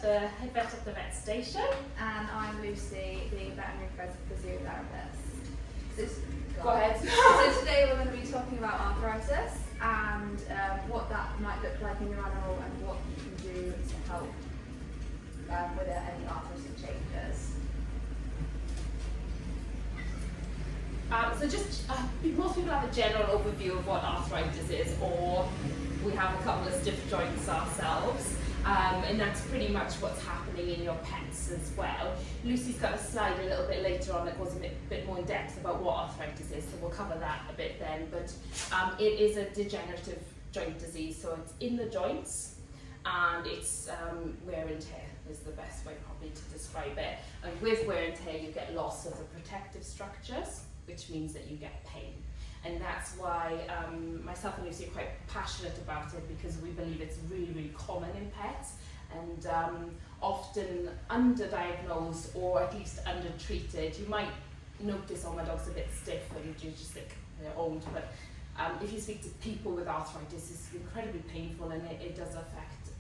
the head vet at the vet station. And I'm Lucy, the veterinary physiotherapist. Go ahead. So today we're going to be talking about arthritis and what that might look like in your animal and what you can do to help with any arthritic changes. So just, most people have a general overview of what arthritis is, or we have a couple of stiff joints ourselves, and that's pretty much what's happening in your pets as well. Lucy's got a slide a little bit later on that goes a bit more in depth about what arthritis is, so we'll cover that a bit then, but it is a degenerative joint disease, so it's in the joints, and it's wear and tear is the best way probably to describe it. And with wear and tear you get loss of the protective structures, which means that you get pain. And that's why myself and Lucy are quite passionate about it, because we believe it's really, really common in pets and often underdiagnosed or at least undertreated. You might notice, oh, my dog's a bit stiff, and you just think they're old, but if you speak to people with arthritis, it's incredibly painful, and it does affect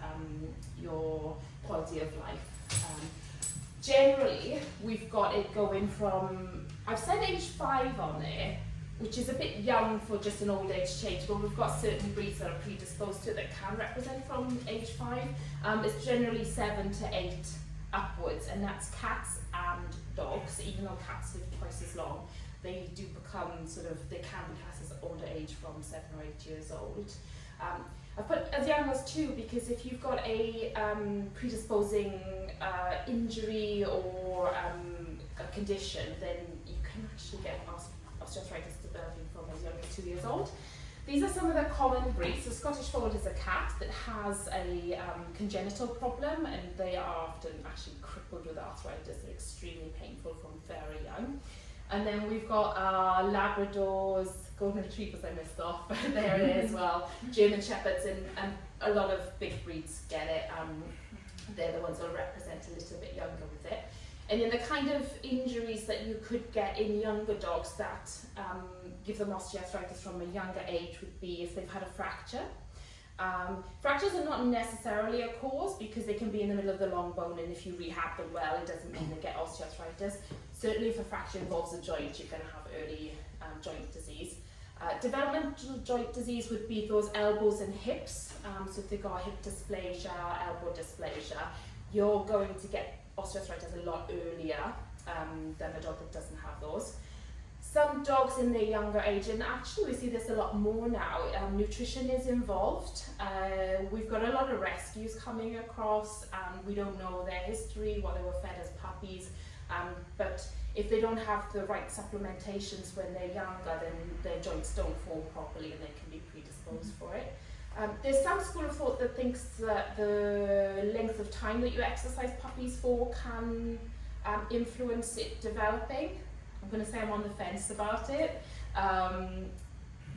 your quality of life. Generally, we've got it going from, I've said age 5 on there, which is a bit young for just an old age change, but we've got certain breeds that are predisposed to it that can represent from age 5. It's generally 7 to 8 upwards, and that's cats and dogs. Even though cats live twice as long, they do become they can be classed as older age from 7 or 8 years old. I put as young as 2 because if you've got a predisposing injury or a condition, then you can actually get osteoarthritis developing from as young as 2 years old. These are some of the common breeds. So Scottish Fold is a cat that has a congenital problem, and they are often actually crippled with arthritis. They're extremely painful from very young. And then we've got Labradors, Golden Retrievers I missed off, but there it is as well, German Shepherds, and a lot of big breeds get it. They're the ones that represent a little bit younger with it. And then the kind of injuries that you could get in younger dogs that give them osteoarthritis from a younger age would be if they've had a fracture. Fractures are not necessarily a cause because they can be in the middle of the long bone, and if you rehab them well, it doesn't mean they get osteoarthritis. Certainly if a fracture involves a joint, you're going to have early joint disease. Developmental joint disease would be those elbows and hips. So if they've got hip dysplasia, elbow dysplasia, you're going to get osteoarthritis a lot earlier than a dog that doesn't have those. Some dogs in their younger age, and actually we see this a lot more now, nutrition is involved. We've got a lot of rescues coming across, and we don't know their history, what they were fed as puppies, but if they don't have the right supplementations when they're younger, then their joints don't form properly and they can be predisposed for it. There's some school of thought that thinks that the length of time that you exercise puppies for can influence it developing. I'm going to say I'm on the fence about it.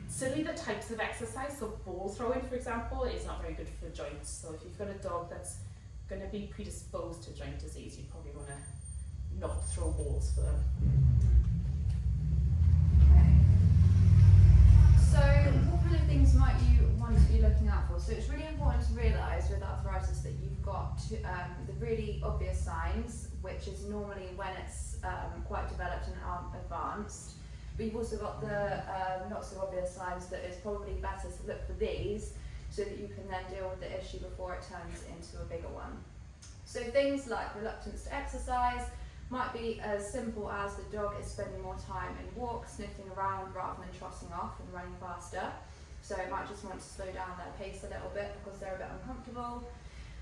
Certainly the types of exercise, so ball throwing for example, is not very good for joints. So if you've got a dog that's going to be predisposed to joint disease, you probably want to not throw balls for them. Okay. So what kind of things might you want to be looking out for? So it's really important to realise with arthritis that you've got the really obvious signs, which is normally when it's quite developed and advanced. But you've also got the not so obvious signs that it's probably better to look for these so that you can then deal with the issue before it turns into a bigger one. So things like reluctance to exercise might be as simple as the dog is spending more time in walks, sniffing around rather than trotting off and running faster. So it might just want to slow down their pace a little bit because they're a bit uncomfortable.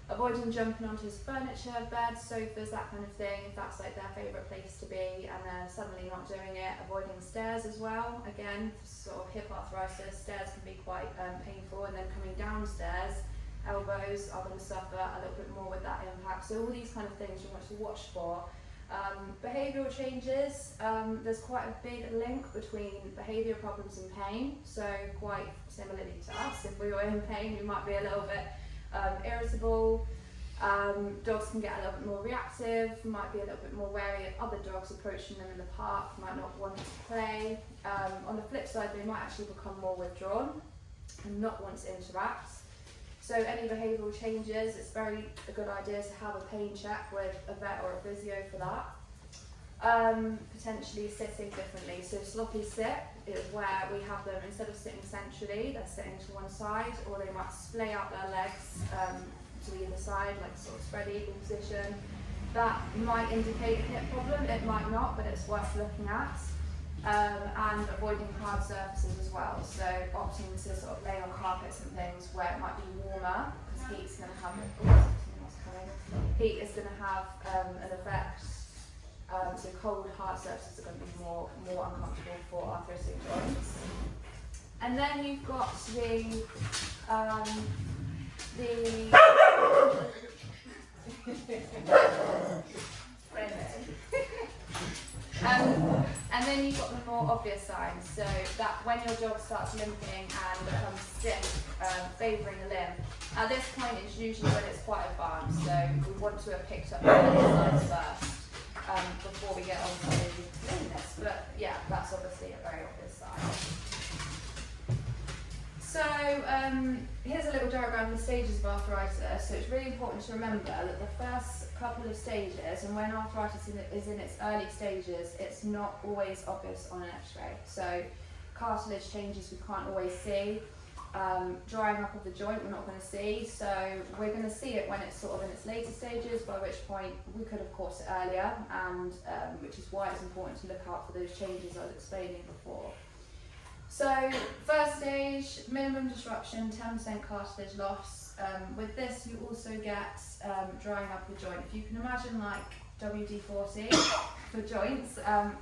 Avoiding jumping onto his furniture, beds, sofas, that kind of thing, if that's like their favourite place to be, and then suddenly not doing it. Avoiding stairs as well. Again, sort of hip arthritis, stairs can be quite painful, and then coming downstairs, elbows are going to suffer a little bit more with that impact. So all these kind of things you want to watch for. Behavioural changes, there's quite a big link between behaviour problems and pain, so quite similarly to us, if we were in pain we might be a little bit irritable. Dogs can get a little bit more reactive, might be a little bit more wary of other dogs approaching them in the park, might not want to play. On the flip side, they might actually become more withdrawn and not want to interact. So any behavioural changes, it's a good idea to have a pain check with a vet or a physio for that. Potentially sitting differently. So sloppy sit is where we have them, instead of sitting centrally, they're sitting to one side, or they might splay out their legs to either side, like sort of spread eagle position. That might indicate a hip problem, it might not, but it's worth looking at. And avoiding hard surfaces as well. So opting to sort of lay on carpets and things where it might be warmer, because heat's going to have heat is going to have an effect. So cold, hard surfaces are going to be more uncomfortable for arthritic joints. And then you've got and then you've got the more obvious signs, so that when your dog starts limping and becomes stiff, favouring the limb. At this point, it's usually when it's quite advanced, so we want to have picked up the signs first before we get on to lameness. But yeah, that's obviously a very obvious sign. So here's a little diagram of the stages of arthritis. So it's really important to remember that the first couple of stages, and when arthritis is in its early stages, it's not always obvious on an x-ray. So cartilage changes we can't always see. Drying up of the joint we're not going to see. So we're going to see it when it's sort of in its later stages, by which point we could have caught it earlier, and which is why it's important to look out for those changes I was explaining before. So first stage, minimum disruption, 10% cartilage loss. With this you also get drying up the joint. If you can imagine like WD-40 for joints,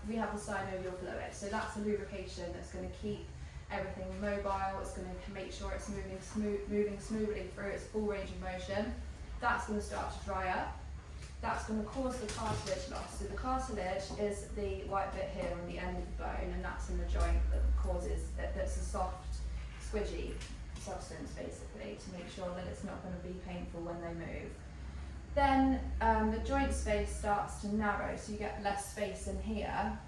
we have the synovial fluid. So that's a lubrication that's going to keep everything mobile, it's going to make sure it's moving smoothly through its full range of motion. That's going to start to dry up. That's going to cause the cartilage loss. So the cartilage is the white bit here on the end of the bone, and that's in the joint that causes, that's a soft, squidgy substance basically, to make sure that it's not going to be painful when they move. Then the joint space starts to narrow, so you get less space in here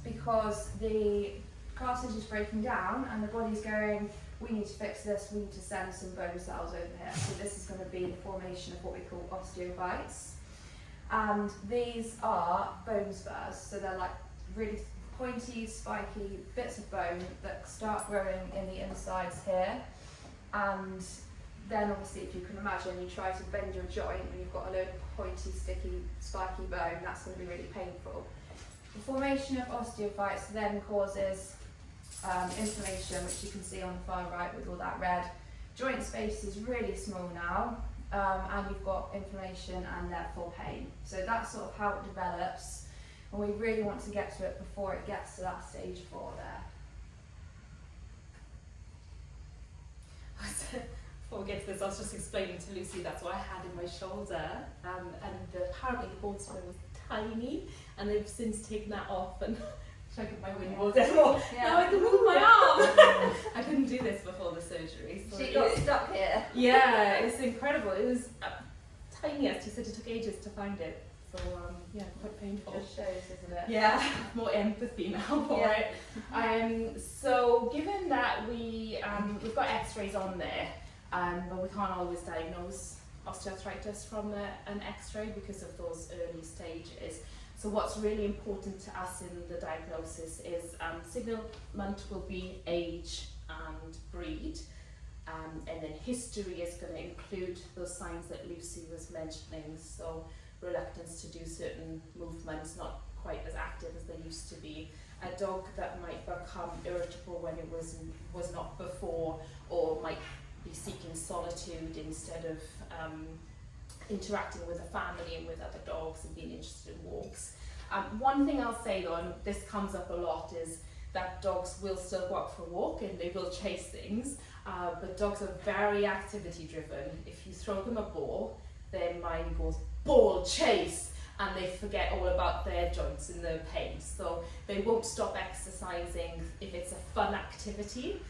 because the cartilage is breaking down and the body's going, we need to fix this, we need to send some bone cells over here. So this is going to be the formation of what we call osteophytes. And these are bone spurs, so they're like really pointy, spiky bits of bone that start growing in the insides here. And then obviously, if you can imagine, you try to bend your joint and you've got a load of pointy, sticky, spiky bone, that's going to be really painful. The formation of osteophytes then causes inflammation, which you can see on the far right with all that red. Joint space is really small now, and you've got inflammation and therefore pain. So that's sort of how it develops, and we really want to get to it before it gets to that stage 4 there. Before we get to this, I was just explaining to Lucy that's what I had in my shoulder, and apparently the bone spur was tiny, and they've since taken that off, and I get my wing wall down. Now I can move my arm. I couldn't do this before the surgery. So she got stuck here. Yeah, it's incredible. It was tiniest. She said it took ages to find it. So yeah, quite painful. Just shows, isn't it? Yeah, more empathy now for it. So given that we've got X-rays on there, but we can't always diagnose osteoarthritis from an X-ray because of those early stages. So what's really important to us in the diagnosis is signalment will be age and breed, and then history is going to include those signs that Lucy was mentioning. So reluctance to do certain movements, not quite as active as they used to be. A dog that might become irritable when it was not before, or might be seeking solitude instead of interacting with a family and with other dogs and being interested in walks. One thing I'll say though, and this comes up a lot, is that dogs will still go out for a walk and they will chase things, but dogs are very activity driven. If you throw them a ball, their mind goes ball chase, and they forget all about their joints and their pain. So they won't stop exercising if it's a fun activity.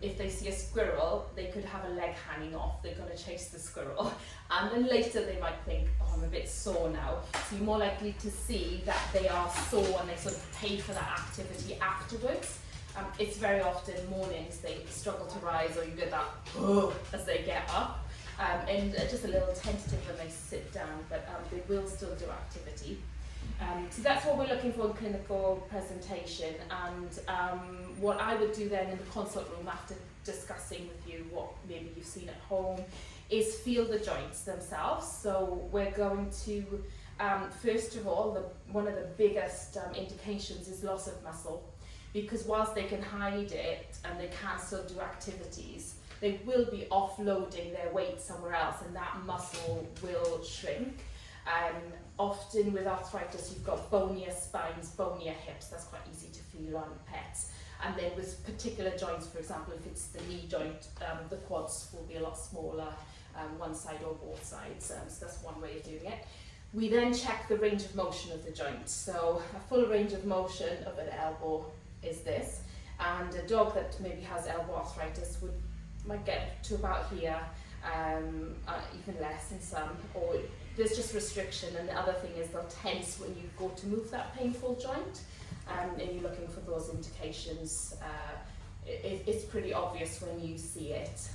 If they see a squirrel, they could have a leg hanging off, they're going to chase the squirrel. And then later they might think, oh, I'm a bit sore now. So you're more likely to see that they are sore and they sort of pay for that activity afterwards. It's very often mornings they struggle to rise, or you get that as they get up, and just a little tentative when they sit down, but they will still do activity. So that's what we're looking for in clinical presentation, and what I would do then in the consult room after discussing with you what maybe you've seen at home is feel the joints themselves. So we're going to, first of all, one of the biggest indications is loss of muscle, because whilst they can hide it and they can still do activities, they will be offloading their weight somewhere else, and that muscle will shrink. Often with arthritis, you've got bonier spines, bonier hips. That's quite easy to feel on pets. And then with particular joints, for example, if it's the knee joint, the quads will be a lot smaller, one side or both sides. So that's one way of doing it. We then check the range of motion of the joint. So a full range of motion of an elbow is this. And a dog that maybe has elbow arthritis might get to about here, even less in some, or there's just restriction. And the other thing is they'll tense when you go to move that painful joint, and you're looking for those indications. It's pretty obvious when you see it.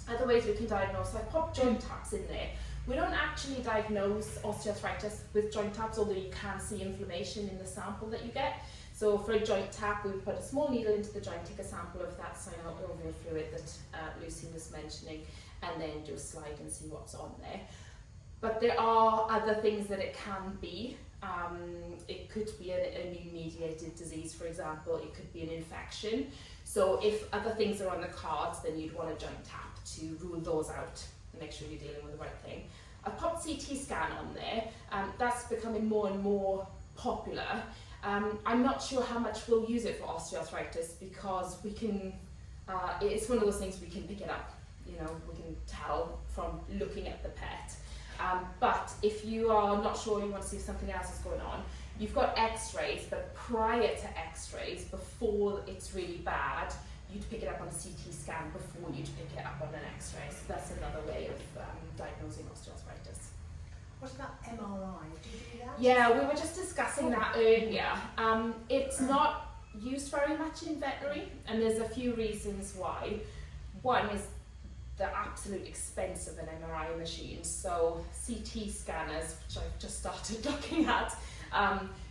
Other ways we can diagnose, I pop joint taps in there. We don't actually diagnose osteoarthritis with joint taps, although you can see inflammation in the sample that you get. So for a joint tap, we put a small needle into the joint, take a sample of that synovial fluid that Lucy was mentioning, and then do a slide and see what's on there. But there are other things that it can be. It could be an immune-mediated disease, for example. It could be an infection. So if other things are on the cards, then you'd want a joint tap to rule those out and make sure you're dealing with the right thing. I popped CT scan on there. That's becoming more and more popular. I'm not sure how much we'll use it for osteoarthritis, because we can, it's one of those things we can pick it up. You know, we can tell from looking at the pet. But if you are not sure, you want to see if something else is going on, you've got x-rays, but prior to x-rays, before it's really bad, you'd pick it up on a CT scan before you'd pick it up on an x-ray. So that's another way of diagnosing osteoarthritis. What about MRI? Do you do that? Yeah, we were just discussing that earlier. It's not used very much in veterinary, and there's a few reasons why. One is the absolute expense of an MRI machine. So CT scanners, which I've just started looking at,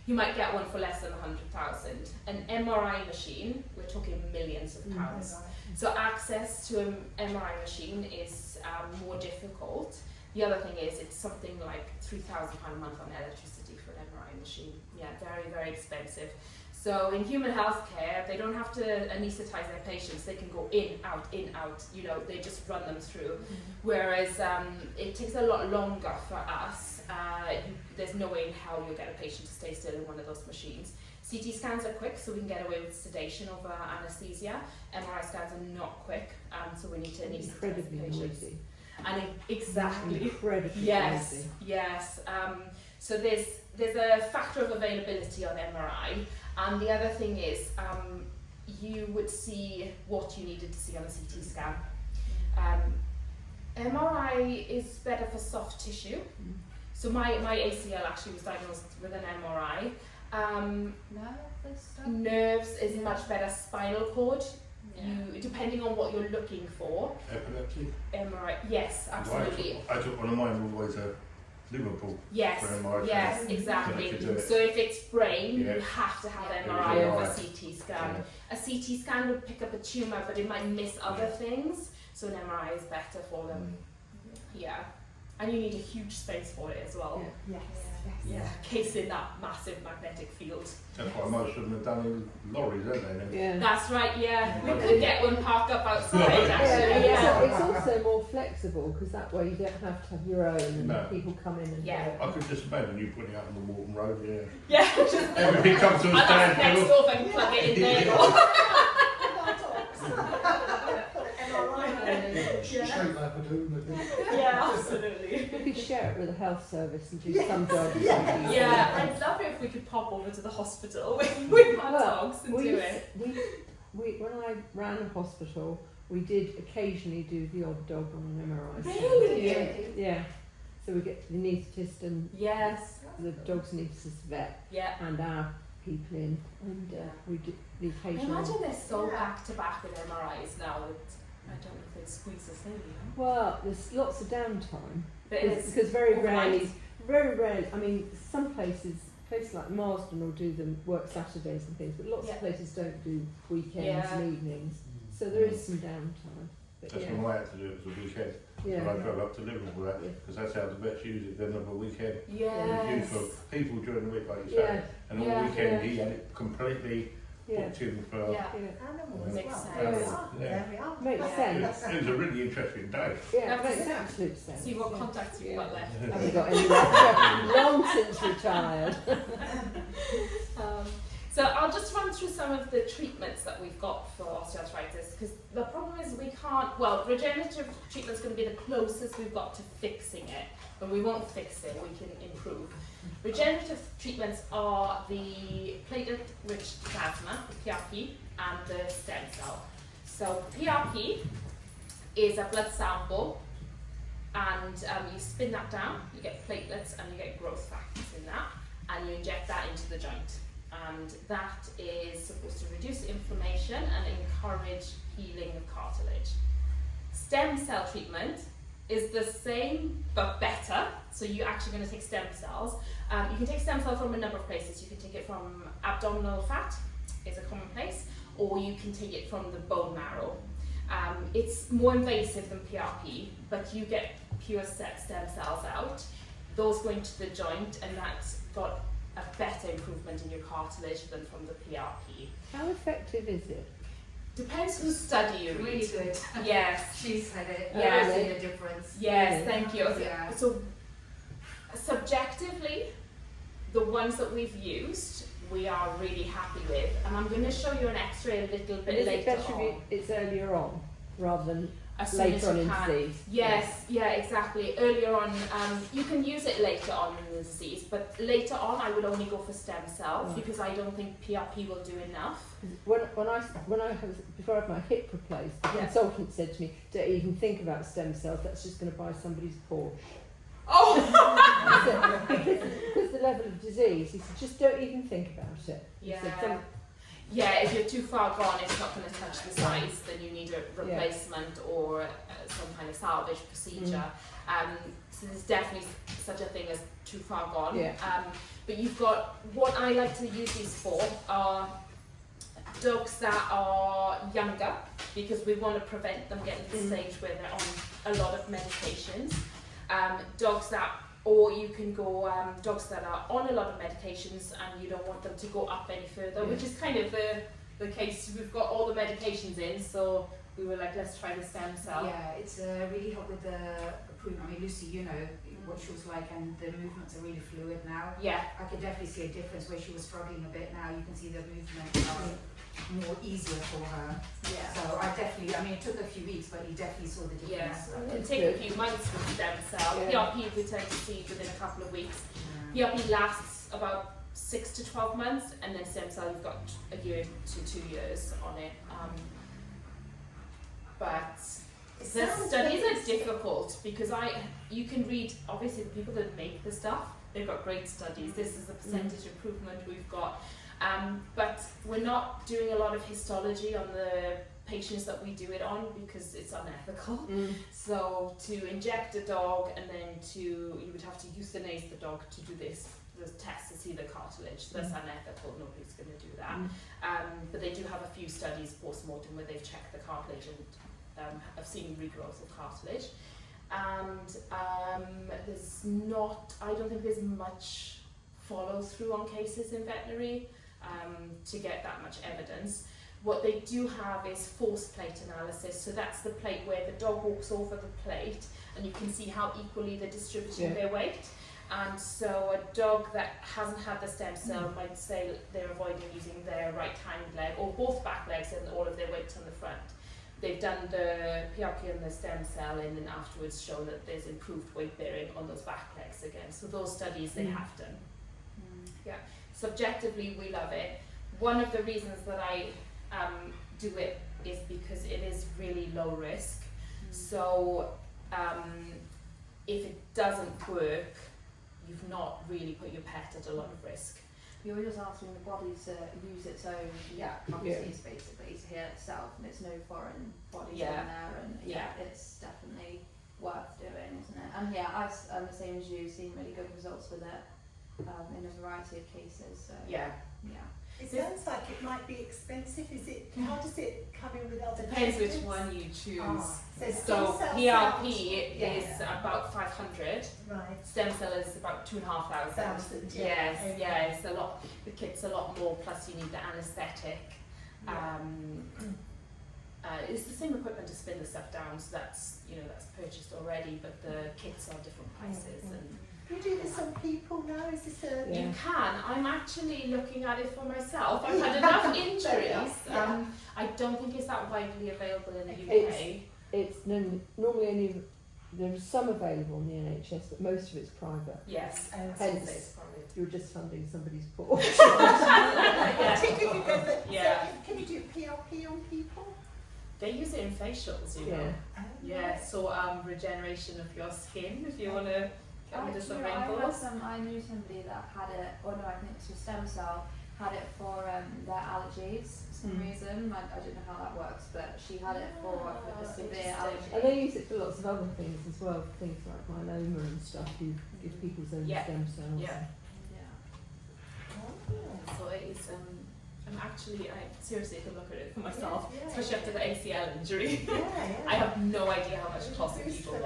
you might get one for less than 100,000. An MRI machine, we're talking millions of pounds. So access to an MRI machine is more difficult. The other thing is it's something like £3,000 a month on electricity for an MRI machine. Yeah, very, very expensive. So in human healthcare, they don't have to anaesthetize their patients. They can go in, out, you know, they just run them through. Whereas it takes a lot longer for us. There's no way in hell you'll get a patient to stay still in one of those machines. CT scans are quick, so we can get away with sedation over anaesthesia. MRI scans are not quick, so we need to anaesthetize the patients. Noisy. And exactly. Incredibly Yes, noisy. yes. So there's a factor of availability on MRI, and the other thing is you would see what you needed to see on a CT scan. MRI is better for soft tissue. So my ACL actually was diagnosed with an MRI. Nerves is much better. Spinal cord. You, depending on what you're looking for. Epilepsy? MRI, yes, absolutely. I took one of mine always at Liverpool. Yes, for MRI. yes, exactly. So if it's brain, you have to have MRI over CT scan. A CT scan would pick up a tumour, but it might miss other things. So an MRI is better for them. Yeah. And you need a huge space for it as well. Yes. Yeah, casing that massive magnetic field. That's why most of them are done in lorries, aren't they? Yeah. That's right, yeah. We could get one parked up outside actually, It's yeah. also more flexible, because that way you don't have to have your own and No. people come in and Yeah. do it. I could just imagine you putting it up on the Walton Road, yeah. Yeah, just Everything comes to a I'll ask next standstill. door if I can plug it in there. Yeah, absolutely. We could share it with the health service and do some dogs. Yeah, I'd love it if we could pop over to the hospital with our dogs and do it. When I ran a hospital, we did occasionally do the odd dog on an MRI. Really? Yeah. So we get the anaesthetist and Yes. the dog's anaesthetist vet Yeah. and our people in, and we do the I occasional. imagine they're so Yeah. back to back with MRIs now that I don't know if they'd squeeze us in, you know? Well, there's lots of downtime There is. because very Overnight. rarely. I mean, some places like Marsden will do them work Saturdays and things, but lots Yeah. of places don't do weekends Yeah. and evenings. So there is some downtime. But That's yeah, when I had to do it was a weekend. yeah. When I drove up to Liverpool, because that's how the vets use it. Then of a weekend, it was used Yes. for people during the week, like you Yeah. say. And on Yeah. the weekend, he had it completely Yeah. booked in for. Yeah. Yeah. Animals as Makes well. sense. There we Yeah. are. There we are. Makes Yeah. sense. It was a really interesting day. Yeah, That's makes it. absolute sense. See what yeah. contacts you've got left. Haven't got any left. Long since retired. So I'll just run through some of the treatments that we've got for osteoarthritis, because the problem is we can't, well, regenerative treatment's going to be the closest we've got to fixing it, but we won't fix it, we can improve. Regenerative treatments are the platelet-rich plasma, the PRP, and the stem cell. So PRP is a blood sample, and you spin that down, you get platelets and you get growth factors in that, and you inject that into the joint. And that is supposed to reduce inflammation and encourage healing of cartilage. Stem cell treatment is the same but better. So you're actually going to take stem cells. You can take stem cells from a number of places. You can take it from abdominal fat, is a common place, or you can take it from the bone marrow. It's more invasive than PRP, but you get pure stem cells out. Those go into the joint, and that's got a better improvement in your cartilage than from the PRP. How effective is it? Depends whose study you read. Really good. Yes. She said it. Yeah. I've seen a difference. Yes, thank you. Yeah. So subjectively, the ones that we've used, we are really happy with. And I'm going to show you an X-ray a little And bit is it later better on. if it's earlier on rather than As soon later as on you in can. disease? Yes, yeah, exactly. Earlier on, you can use it later on in the disease, but later on I would only go for stem cells Right. because I don't think PRP will do enough. When I had before I had my hip replaced, the Yeah. consultant said to me, "Don't even think about stem cells. That's just going to buy somebody's Porsche." Oh! He said, because the level of disease, he said, just don't even think about it. He said, Yeah. Yeah, if you're too far gone, it's not going to touch the size, then you need a replacement or some kind of salvage procedure. So there's definitely such a thing as too far gone. Yeah. But you've got, what I like to use these for are dogs that are younger, because we want to prevent them getting to the stage where they're on a lot of medications. Dogs that, or you can go dogs that are on a lot of medications and you don't want them to go up any further, which is kind of the case. We've got all the medications in, so we were like, let's try the stem cell. Yeah, it's really helped with the improvement. I mean, Lucy, you know what she was like, and the movements are really fluid now. Yeah, I could definitely see a difference where she was struggling a bit. Now you can see the movements are more easier for her. yeah. So I definitely, I mean, it took a few weeks, but you definitely saw the Yeah, difference. it can take a few months with stem cell. Yeah. PRP we tend to see within a couple of weeks. PRP lasts about 6 to 12 months, and then stem cell you've got a year to 2 years on it. But the sounds studies very are difficult because you can read, obviously the people that make the stuff, they've got great studies. This is the percentage improvement we've got. But we're not doing a lot of histology on the patients that we do it on because it's unethical. So to inject a dog and then you would have to euthanize the dog to do the test to see the cartilage. So that's unethical. Nobody's going to do that. But they do have a few studies post-mortem where they've checked the cartilage and have seen regrowth of cartilage. And I don't think there's much follow through on cases in veterinary to get that much evidence. What they do have is force plate analysis. So that's the plate where the dog walks over the plate and you can see how equally they're distributing their weight. And so a dog that hasn't had the stem cell might say they're avoiding using their right hind leg or both back legs and all of their weight on the front. They've done the PRP and the stem cell and then afterwards shown that there's improved weight bearing on those back legs again. So those studies they have done. Yeah. Subjectively, we love it. One of the reasons that I do it is because it is really low risk. So if it doesn't work, you've not really put your pet at a lot of risk. you're just asking the body to use its own properties basically to heal itself, and it's no foreign bodies in there, and it's definitely worth doing, isn't it? And I'm the same as you, seen really good results with it in a variety of cases. So It sounds like it might be expensive. Is it? How does it come in with other? Depends which treatments? one you choose. So PRP is about 500. Right. Stem cell is about 2,500. Yes, it's a lot. The kit's a lot more. Plus, you need the anaesthetic. It's the same equipment to spin the stuff down, so that's purchased already. But the kits are different prices and. Do you do this on people now? Is this a... You can. I'm actually looking at it for myself. I've had enough injuries. I don't think it's that widely available in the UK. It's normally only, there's some available in the NHS, but most of it's private. Yes. Hence, you're just funding somebody's poor. Can you do PRP on people? They use it in facials, you know. So regeneration of your skin, if you want to get rid of some wrinkles. I knew somebody that had it, or no, I think it was for stem cell, had it for their allergies for some reason. I don't know how that works, but she had it for a severe allergy. And they use it for lots of other things as well, for things like myeloma and stuff. You give people's own stem cells. So it is. I seriously could look at it for myself, especially after the ACL injury. I have no idea how much it costs people.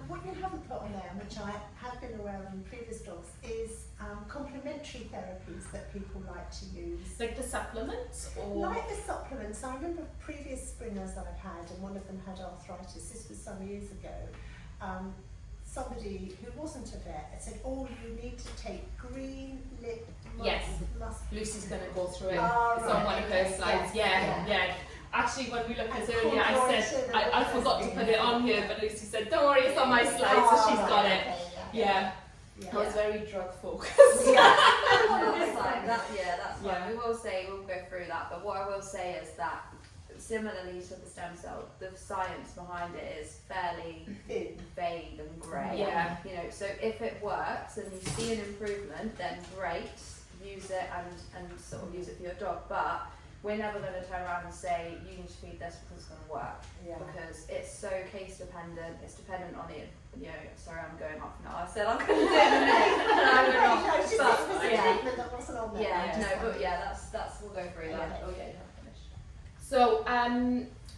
What you haven't put on there, which I have been aware of in previous talks, is complementary therapies that people like to use. Like the supplements? Or? Like the supplements. I remember previous springers I've had, and one of them had arthritis. This was some years ago. Somebody who wasn't a vet said, you need to take green lip musk. Lucy's going to go through it. It's on one of her slides. Actually, when we looked at it earlier, I said, I forgot to put it on here, but Lucy said, don't worry, it's on my slide, so she's got it. I was very drug focused. That's fine. That's fine. We'll go through that, but what I will say is that similarly to the stem cell, the science behind it is fairly vague and grey. So if it works and you see an improvement, then great, use it and sort of use it for your dog. But we're never going to turn around and say you need to feed this because it's going to work, because it's so case dependent. It's dependent on it. Sorry, I'm going off now. I said I'm going to do it in a minute. That wasn't on there. That's we'll go through that. So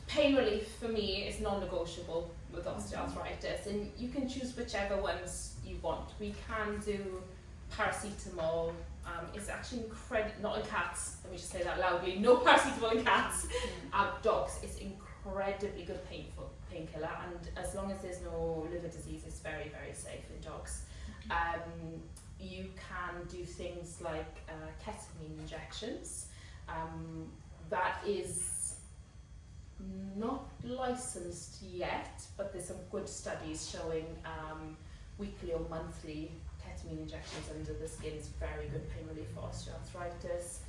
pain relief for me is non-negotiable with osteoarthritis, and you can choose whichever ones you want. We can do paracetamol. It's actually not in cats, let me just say that loudly, no paracetamol in cats. Dogs, it's incredibly good painkiller, and as long as there's no liver disease, it's very, very safe in dogs. You can do things like ketamine injections. That is not licensed yet, but there's some good studies showing weekly or monthly ketamine injections under the skin is very good pain relief for osteoarthritis.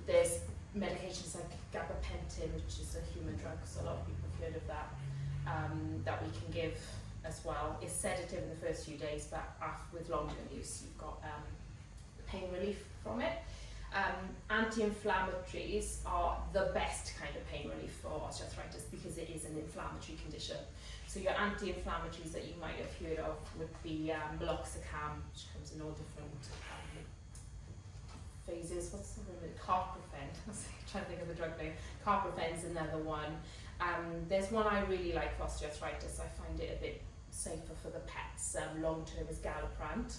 There's medications like gabapentin, which is a human drug, so a lot of people have heard of that, that we can give as well. It's sedative in the first few days, but with long-term use, you've got pain relief from it. Anti-inflammatories are the best kind of pain relief for osteoarthritis because it is an inflammatory condition. So your anti-inflammatories that you might have heard of would be meloxicam, which comes in all different phases. What's the word? Carprofen. I was trying to think of the drug name. Carprofen's another one. There's one I really like for osteoarthritis. I find it a bit safer for the pets. Long-term is Galliprant.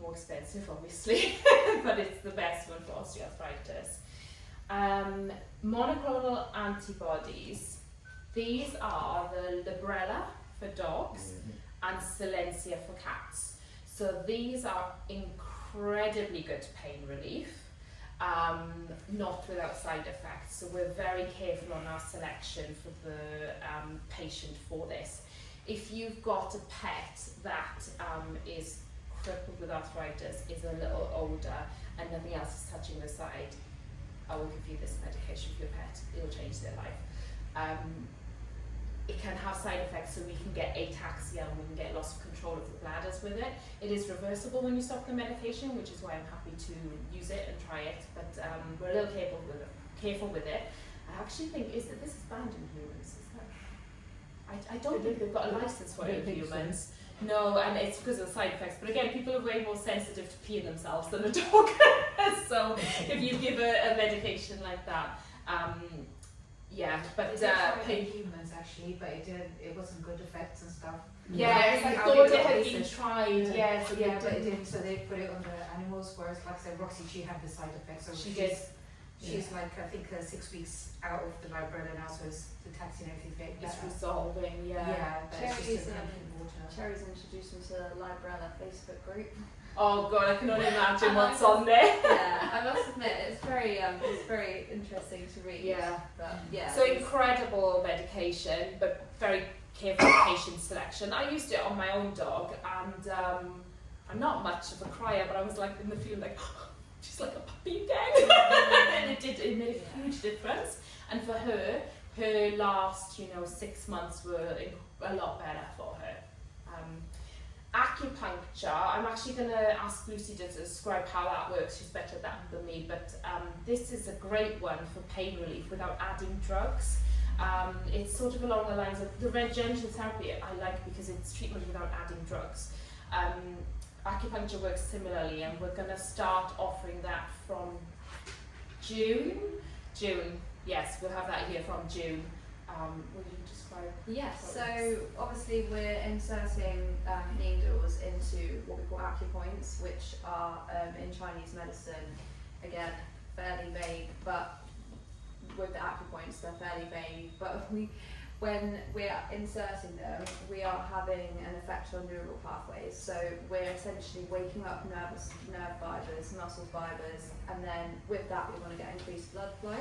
More expensive, obviously, but it's the best one for osteoarthritis. Monoclonal antibodies. These are the Librela for dogs and Silencia for cats. So these are incredibly good pain relief, not without side effects. So we're very careful on our selection for the patient for this. If you've got a pet that is crippled with arthritis, is a little older, and nothing else is touching the side, I will give you this medication for your pet. It'll change their life. it can have side effects, so we can get ataxia and we can get loss of control of the bladders with it. It is reversible when you stop the medication, which is why I'm happy to use it and try it, but we're a little careful with it. I actually think this is banned in humans, is that? I don't think they've got a license for it in humans. No, and it's because of the side effects. But again, people are way more sensitive to peeing themselves than a dog. So if you give a medication like that, yeah, but pain humans actually, but it wasn't good effects and stuff. yeah, I thought it had been tried. Yeah, so yeah, but it didn't. So they put it on the animals. Whereas, like I said, Roxy, she had the side effects. So she did. She's like, I think 6 weeks out of the library now, so it's the taxi and everything's getting It's better. resolving, Yeah, but it's Cherry's, just a water. Cherry's introduced me to the Librella Facebook group. Oh god, I can only imagine what's on there. Yeah, I must admit it's very interesting to read. Yeah. But yeah. So incredible medication, but very careful patient selection. I used it on my own dog, and I'm not much of a crier, but I was like in the field like, she's like a puppy again. And it made a huge difference. And for her last 6 months were a lot better for her. Acupuncture, I'm actually going to ask Lucy to describe how that works. She's better at that than me, but this is a great one for pain relief without adding drugs. It's sort of along the lines of the regenerative therapy I like because it's treatment without adding drugs. Acupuncture works similarly, and we're going to start offering that from June. Yes, we'll have that here from June. Will you describe? Yes, so obviously we're inserting needles into what we call acupoints, which are in Chinese medicine, again, fairly vague, but with the acupoints they're fairly vague, but when we're inserting them, we are having an effect on neural pathways. So we're essentially waking up nerve fibres, muscle fibres, and then with that we want to get increased blood flow,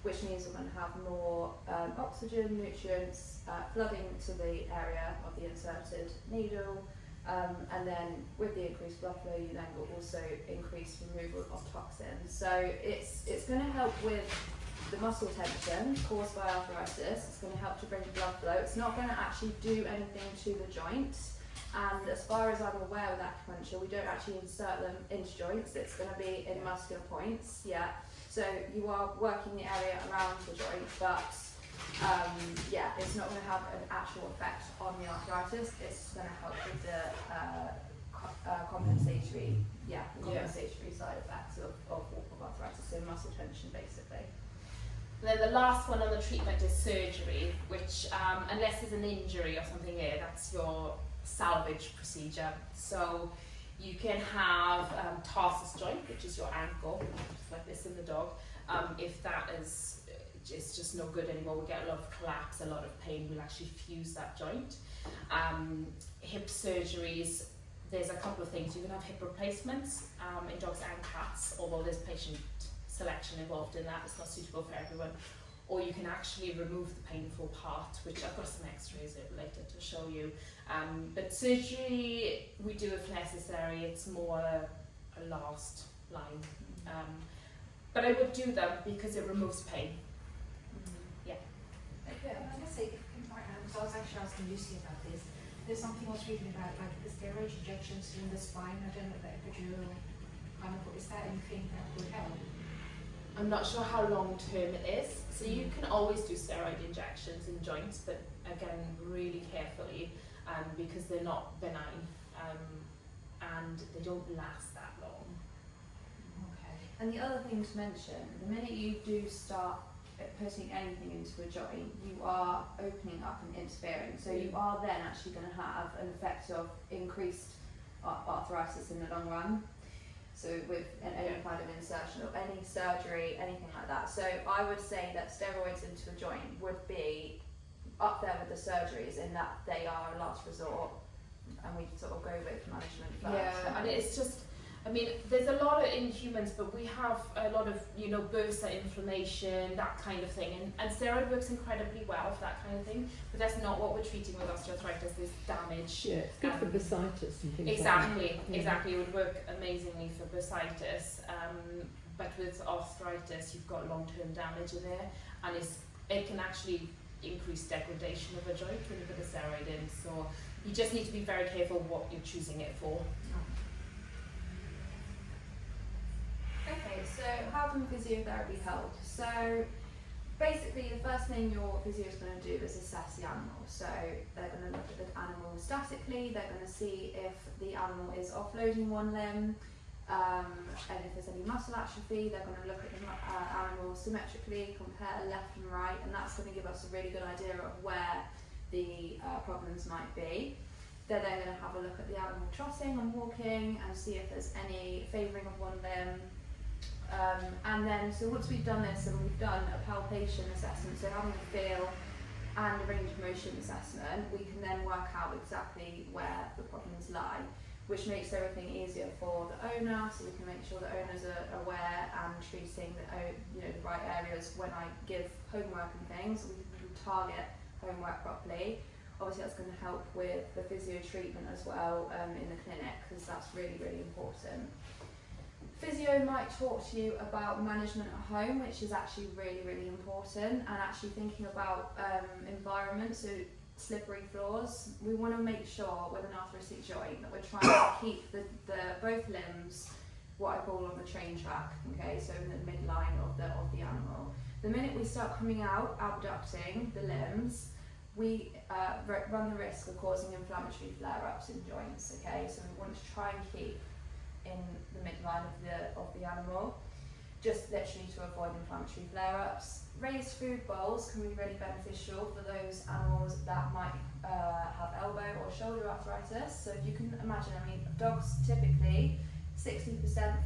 which means we're going to have more oxygen, nutrients flooding to the area of the inserted needle, and then with the increased blood flow you then will also increase removal of toxins. So it's going to help with the muscle tension caused by arthritis. It's going to help to bring blood flow. It's not going to actually do anything to the joint, and as far as I'm aware with acupuncture we don't actually insert them into joints. It's going to be in muscular points, yeah. So you are working the area around the joint, but it's not going to have an actual effect on the arthritis. It's going to help with the compensatory side effects of arthritis, so muscle tension basically. And then the last one on the treatment is surgery, which unless there's an injury or something here, that's your salvage procedure. So you can have tarsus joint, which is your ankle, just like this in the dog. If that is just no good anymore, we get a lot of collapse, a lot of pain, we'll actually fuse that joint. Hip surgeries, there's a couple of things. You can have hip replacements in dogs and cats, although there's patient selection involved in that. It's not suitable for everyone. Or you can actually remove the painful part, which I've got some x-rays later to show you. But surgery we do if necessary. It's more a last line. But I would do them because it removes pain. Yeah. Yeah, I was say, so I was actually asking Lucy about this. There's something I was reading about, like the steroid injections in the spine. I don't know the epidural kind of. Is that anything that would help? I'm not sure how long term it is. So you can always do steroid injections in joints, but again, really carefully, because they're not benign, and they don't last that long. Okay. And the other thing to mention, the minute you do start putting anything into a joint, you are opening up and interfering. So you are then actually going to have an effect of increased arthritis in the long run. So with any kind of insertion or any surgery, anything like that. So I would say that steroids into a joint would be up there with the surgeries in that they are a last resort, and we sort of go with management first. Yeah, and it's just, I mean, there's a lot in humans, but we have a lot of, bursa inflammation, that kind of thing, and steroid works incredibly well for that kind of thing, but that's not what we're treating with osteoarthritis. There's damage. Yeah, it's good for bursitis and things Exactly, like that. exactly. It would work amazingly for bursitis, but with arthritis, you've got long-term damage in there, and it can actually increased degradation of a joint when you put a steroid in. So you just need to be very careful what you're choosing it for. Okay, so how can physiotherapy help? So basically the first thing your physio is going to do is assess the animal. So they're going to look at the animal statically, they're going to see if the animal is offloading one limb, and if there's any muscle atrophy. They're going to look at the animal symmetrically, compare left and right, and that's going to give us a really good idea of where the problems might be. They're then going to have a look at the animal trotting and walking and see if there's any favouring of one limb. And then, so once we've done this and we've done a palpation assessment, so having a feel and a range of motion assessment, we can then work out exactly where the problems lie, which makes everything easier for the owner, so we can make sure the owners are aware and treating the right areas. When I give homework and things, we can target homework properly. Obviously that's going to help with the physio treatment as well in the clinic, because that's really, really important. Physio might talk to you about management at home, which is actually really, really important, and actually thinking about environment, so slippery floors. We want to make sure with an arthritic joint that we're trying to keep the both limbs what I call on the train track, okay, so in the midline of the animal. The minute we start coming out, abducting the limbs, we run the risk of causing inflammatory flare-ups in joints, okay, so we want to try and keep in the midline of the animal, just literally to avoid inflammatory flare-ups. Raised food bowls can be really beneficial for those animals that might have elbow or shoulder arthritis. So if you can imagine, I mean, dogs typically 60%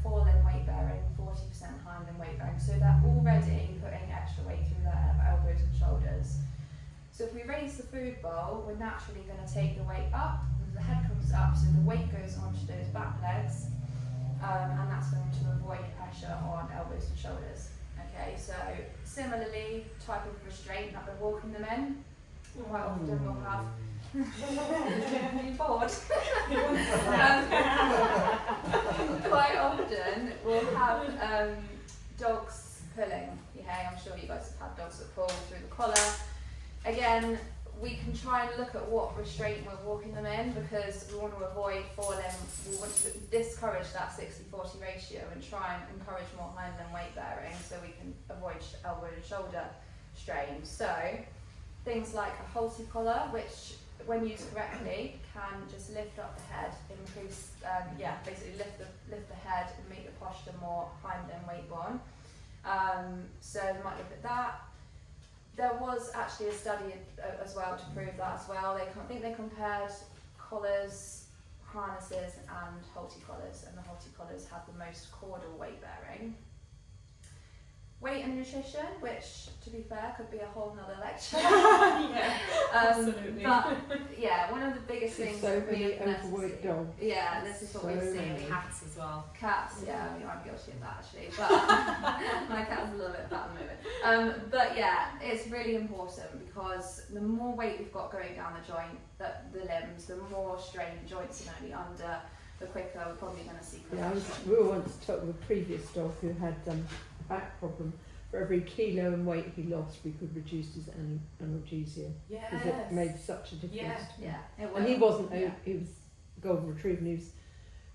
forelimb weight bearing, 40% hindlimb weight bearing, so they're already putting extra weight through their elbows and shoulders. So if we raise the food bowl, we're naturally going to take the weight up, the head comes up, so the weight goes onto those back legs, and that's going to avoid pressure on elbows and shoulders. Okay, so similarly, type of restraint that we're walking them in, quite often we'll have bored. Quite often we'll have dogs pulling. Yeah, I'm sure you guys have had dogs that pull through the collar. Again, we can try and look at what restraint we're walking them in, because we want to avoid forelimb. We want to discourage that 60-40 ratio and try and encourage more hindlimb weight bearing, so we can avoid elbow and shoulder strain. So things like a halter collar, which when used correctly can just lift up the head, increase, basically lift the head and make the posture more hindlimb weight borne. So we might look at that. There was actually a study as well to prove that as well. I think they compared collars, harnesses and halter collars, and the halter collars have the most caudal weight bearing. Weight and nutrition, which to be fair could be a whole nother lecture. Absolutely. But yeah, one of the biggest things So that we many have overweight dogs. Yeah, this is what So we've seen. many. Cats as well. Cats, yeah, I mean, I'm guilty of that actually, but my cat's a little bit fat at the moment. But yeah, it's really important, because the more weight we've got going down the joint, the limbs, the more strain the joints are going to be under, the quicker we're probably going to see progression. We were once told with a previous dog who had a back problem. For every kilo in weight he lost, we could reduce his analgesia, because it made such a difference. Yeah, it will. And he wasn't, Yeah. he was golden retriever, and he was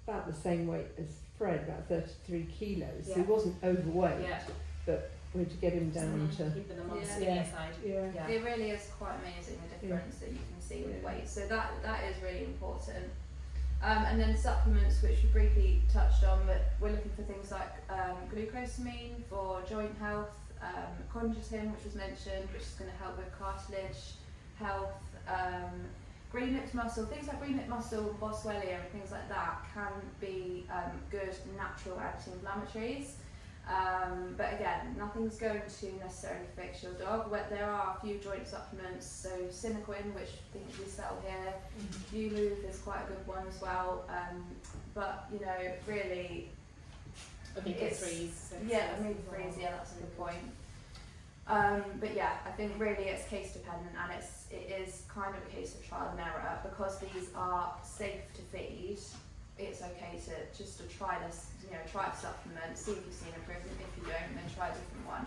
about the same weight as Fred, about 33 kilos. So he Yeah. wasn't overweight, Yeah. but we had to get him down to. Keeping them on the Yeah. skinnier side. Yeah. Yeah. It really is quite amazing the difference that you can see with weight. So that is really important. And then supplements, which we briefly touched on, but we're looking for things like glucosamine for joint health, chondroitin, which was mentioned, which is going to help with cartilage health, green lipped muscle, things like green lipped muscle, boswellia and things like that can be good natural anti-inflammatories. But again, nothing's going to necessarily fix your dog. But there are a few joint supplements, so Cinequin, which I think we sell here, Ulube is quite a good one as well. But you know, really, Omega-3s. omega-3s, yeah, that's a good point. But yeah, I think really it's case dependent, and it is kind of a case of trial and error, because these are safe to feed. It's okay to try this, try a supplement, see if you've seen improvement. If you don't, then try a different one.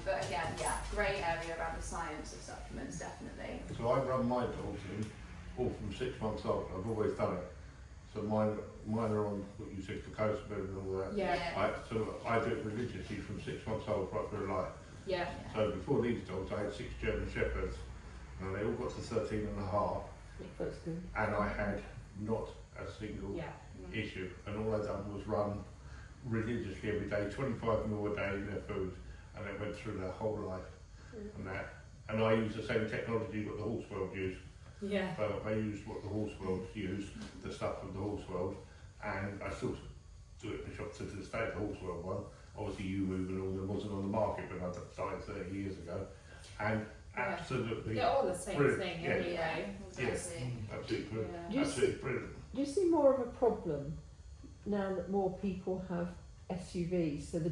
But again, yeah, grey area around the science of supplements, definitely. So I run my dogs in all from 6 months old. I've always done it. So mine are on what you said, the coast bed and all that. Yeah. So I do it religiously from 6 months old right through life. Yeah. So before these dogs, I had 6 German Shepherds, and they all got to 13 and a half, That's good. and I had not a single Yeah. issue. And all I done was run religiously every day, 25 ml a day in their food, and it went through their whole life and that. And I use the same technology that the horse world use. Yeah. So I use what the horse world use, the stuff of the horse world, and I still do it in the shop to this day, the horse world one. Obviously you move and all them wasn't on the market when I started 30 years ago. And Yeah. absolutely They're all the same brilliant. thing Yeah. anyway. Exactly. absolutely brilliant. Yeah. Do you Absolutely brilliant. Do you see more of a problem now that more people have SUVs, so the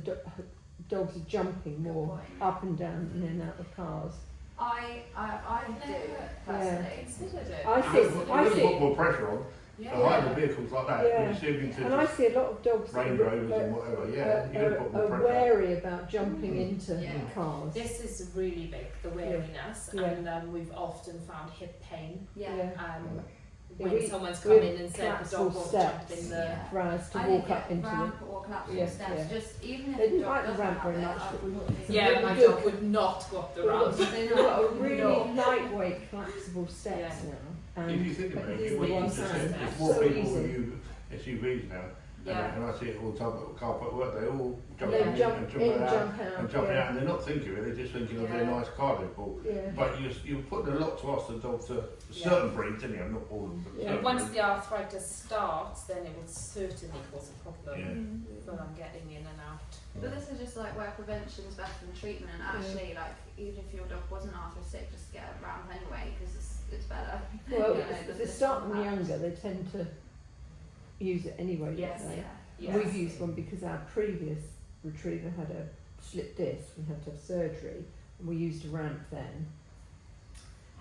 dogs are jumping Good more point. up and down in and out of cars? I do personally. Considered it. I You see- put- I you see- put more pressure on the higher the vehicles like that. Yeah. You see them into And I see a lot of dogs that Range Rovers and whatever. Yeah, you are, gotta put more are pressure. wary about jumping into Yeah. cars. This is really big, the wariness, Yeah. and we've often found hip pain. Yeah. When we- someone's we come in and said the collapsible dog won't jump steps. in the... Yeah. For us to I walk think up into ramp them. or collapsible Yeah, steps, yeah. just even if They didn't the dog like the doesn't ramp have very it, much, I but we would- got some Yeah, really my good- dog would not go up the We've got ramp. some- we've got a really No. lightweight collapsible steps Yeah. now. If you think but about these it, are what the you ones just that said, are there's more so people easy. who use SUVs now. Yeah. And I see it all the time at car park work, they all jump They in jump and in, jump out. jump out. And jumping yeah. out, and they're not thinking of it, they're just thinking of their Yeah. nice car they bought. Yeah. But you're putting a lot to ask the dog to certain breeds, anyway, not all of them. Yeah. certain Once breeds. the arthritis starts, then it will certainly cause a problem Yeah. for them getting in and out. But this is just like where prevention is better than treatment, and actually, like, even if your dog wasn't arthritic, just get a ramp anyway, because it's better. Well, You know, if they there's start them impact. younger, they tend to use it anyway, Yes. don't they? Yeah. Yes. We've used one because our previous retriever had a slipped disc. We had to have surgery, and we used a ramp then.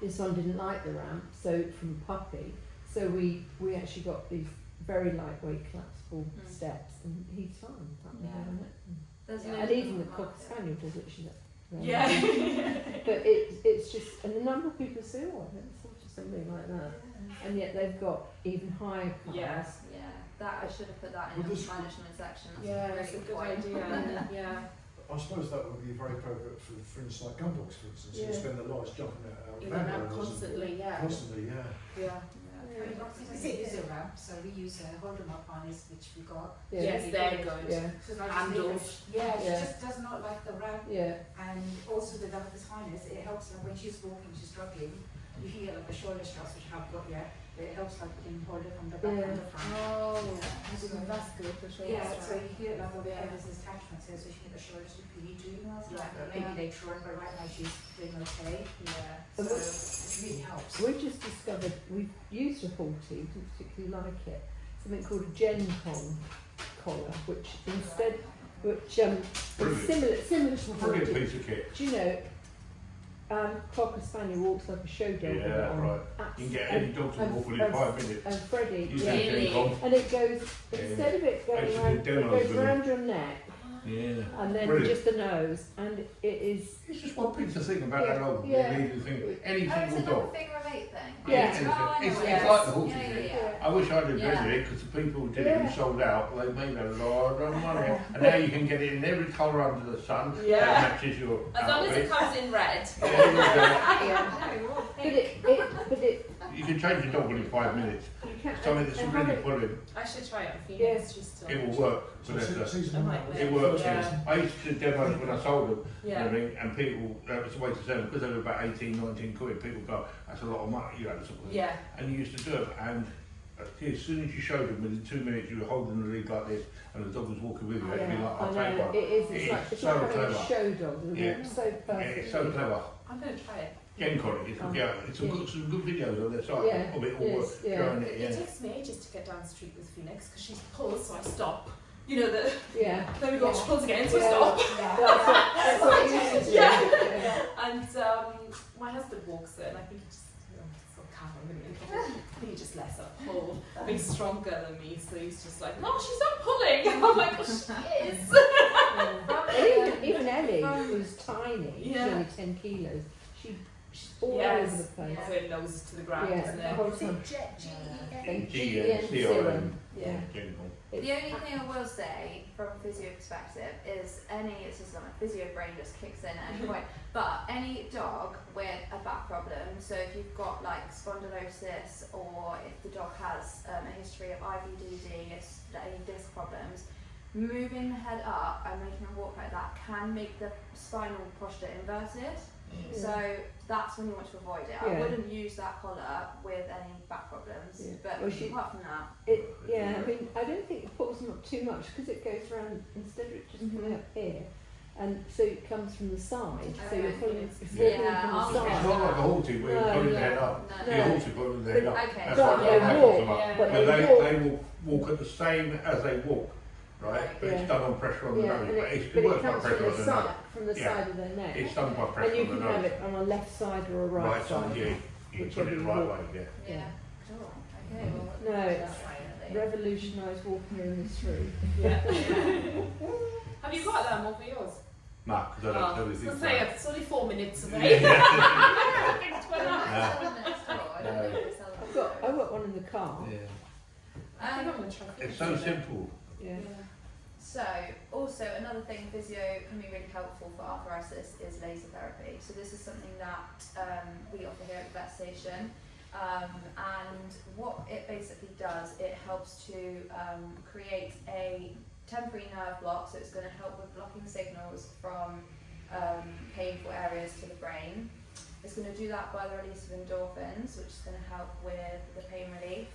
This one didn't like the ramp, so from puppy, so we actually got these very lightweight collapsible Mm. steps, and he's fine. Up and Yeah. down it. There's Yeah. loads And of even the them on cocker market. spaniel does it. She's Yeah. But it's just, and a number of people say, oh, I never thought of something like that, and yet they've got even higher cars. Yeah. Yeah, that I should have put that in Well, the this- management section. That's Yeah, a really it's a good point. idea. Yeah. I suppose that would be very appropriate for instance, like gun dogs, for instance, Yeah. who spend their lives jumping out In of and out ramp rollers constantly, yeah. Constantly, yeah. Yeah. Yeah. We use a ramp, so we use a hold 'em up harness, which we got. Yeah. Yes, they're good. Yeah. So I just Handles. leave it- Yeah, she Yeah. just does not like the ramp. Yeah. And also the this harness, it helps her when she's walking, she's struggling. You hear like the shoulder straps, which I haven't got yet, but it helps like you can hold it from the back Yeah. and the front. Oh, So that's good for sure. yeah, so you hear like okay, Yeah. there's this attachment here, so she can get the shoulders to PE too. Yeah. Maybe later on, but right now she's doing okay. Yeah. So And we- it really helps. We've just discovered, we've used a Halti, didn't particularly like it, something called a Gen Con collar, which instead, which is Brilliant. similar to a Brilliant Halti. piece of kit. Do you know, Cocker Spaniel walks like a show dog. with it Yeah, on. right. You can get any dog to walk within 5 minutes. And Freddie, You yeah. can Really? get on. And it goes, Yeah. instead of it going Actually, round, it demos goes with them. round your neck, Yeah. and then Brilliant. just the nose, and it is, It's just one piece of thing about that dog. Yeah. You need to think any Oh, is single it like a dog. figure of 8 thing? Yeah. Anything. Oh, I know It's what it like is. the horse Yeah, thing. yeah, yeah. I wish I'd invented Yeah. it because the people who did it Yeah. and sold out, they made a lot of money. And now you can get it in every colour under the sun Yeah. that matches your As long as outfit. it comes in red. Yeah, but it, you can change your dog within 5 minutes. you can't, Something that's and really have it- pulling. I should try it on Phoenix. Yes. Just It will work. So Vanessa. season I one. might It works. Yeah. I used to do demos when I sold them. Yeah. And everything, and people, that was the way to sell them, because they were about 18, 19 quid, people go, that's a lot of money, you know, sort of. Yeah. And you used to do it, and as soon as you showed them, within 2 minutes, you were holding the lead like this, and the dog was walking with you, it'd be yeah, like, I I'll take know, one. it is, It it's is like, it's so like having clever. a show dog, isn't Yeah. it? It's so Yeah, perfect. it's so clever. I'm going to try it. Gen Con, Oh, yeah, it's yeah. some good videos on their site Yeah, of it all yes, yeah. showing It it, yeah. takes me ages to get down the street with Phoenix because she's pulls, so I stop. You know, Yeah. there we go, she pulls again, so I Yeah. stop. That's what it is. Yeah. And my husband walks it, and I think he just, sort of can't remember. I think he just lets her pull. He's stronger than me, so he's just like, no, she's not pulling. And I'm like, well, she is. From even Ellie, who's tiny, she's Yeah. only 10 kilos, she's all Yes. over the place. So it noses to the ground, Yeah. isn't The it? whole Is time. it G-E-N? And G-E-N, serum. Yeah. General. The only thing I will say from a physio perspective is it's just like my physio brain just kicks in at any point, but any dog with a back problem, so if you've got like spondylosis or if the dog has a history of IVDD, any disc problems, moving the head up and making a walk like that can make the spinal posture inverted. So that's when you want to avoid it. I Yeah. wouldn't use that collar with any back problems, Yeah. but Well, she- apart from that, I mean, I don't think the paws not too much because it goes around instead of it just coming up here, and so it comes from the side. So you're Okay. pulling it's Yeah. pulling from I'll the get It's side. not like a halter where you're No, pulling the no, head up. no. The halter pulling the head up. Okay. That's But what they happens walk, to them. yeah. but But they they walk. will walk at the same as they walk, right? But Yeah. it's done on pressure on the Yeah, nose. and But it it works by comes pressure from on the the side, nose. from the Yeah. side of their neck. It's done by And pressure you on can the have nose. it on a left side or a right, Right side, yeah. You can put Whichever it you the right walk. way, yeah. Yeah. Cool. Okay. Well, No, that's it's definitely. Revolutionise walking in the street. Yeah. Have you got them over yours? No, because I don't do I was anything. gonna say it's only 4 minutes away. Yeah. I've got one in the car. I think I'm gonna try. It's so simple. Yeah. So, also another thing physio can be really helpful for arthritis is laser therapy. So this is something that we offer here at the vet station. And what it basically does, it helps to create a temporary nerve block, so it's going to help with blocking signals from painful areas to the brain. It's going to do that by the release of endorphins, which is going to help with the pain relief.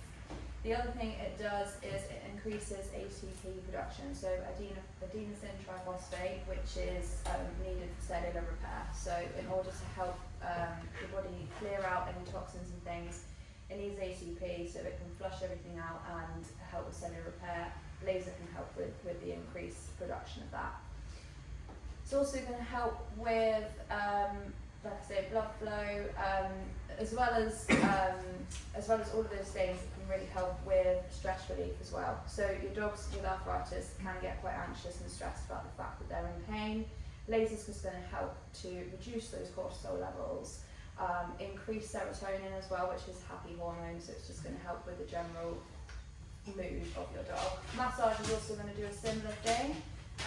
The other thing it does is it increases ATP production, so adenosine triphosphate, which is needed for cellular repair. So in order to help the body clear out any toxins and things, it needs ATP so it can flush everything out and help with cellular repair. Laser can help with the increased production of that. It's also going to help with, like I say, blood flow, as well as all of those things. It can really help with stress relief as well. So your dogs with arthritis can get quite anxious and stressed about the fact that they're in pain. Laser's just going to help to reduce those cortisol levels, increase serotonin as well, which is happy hormone. So it's just going to help with the general mood of your dog. Massage is also going to do a similar thing,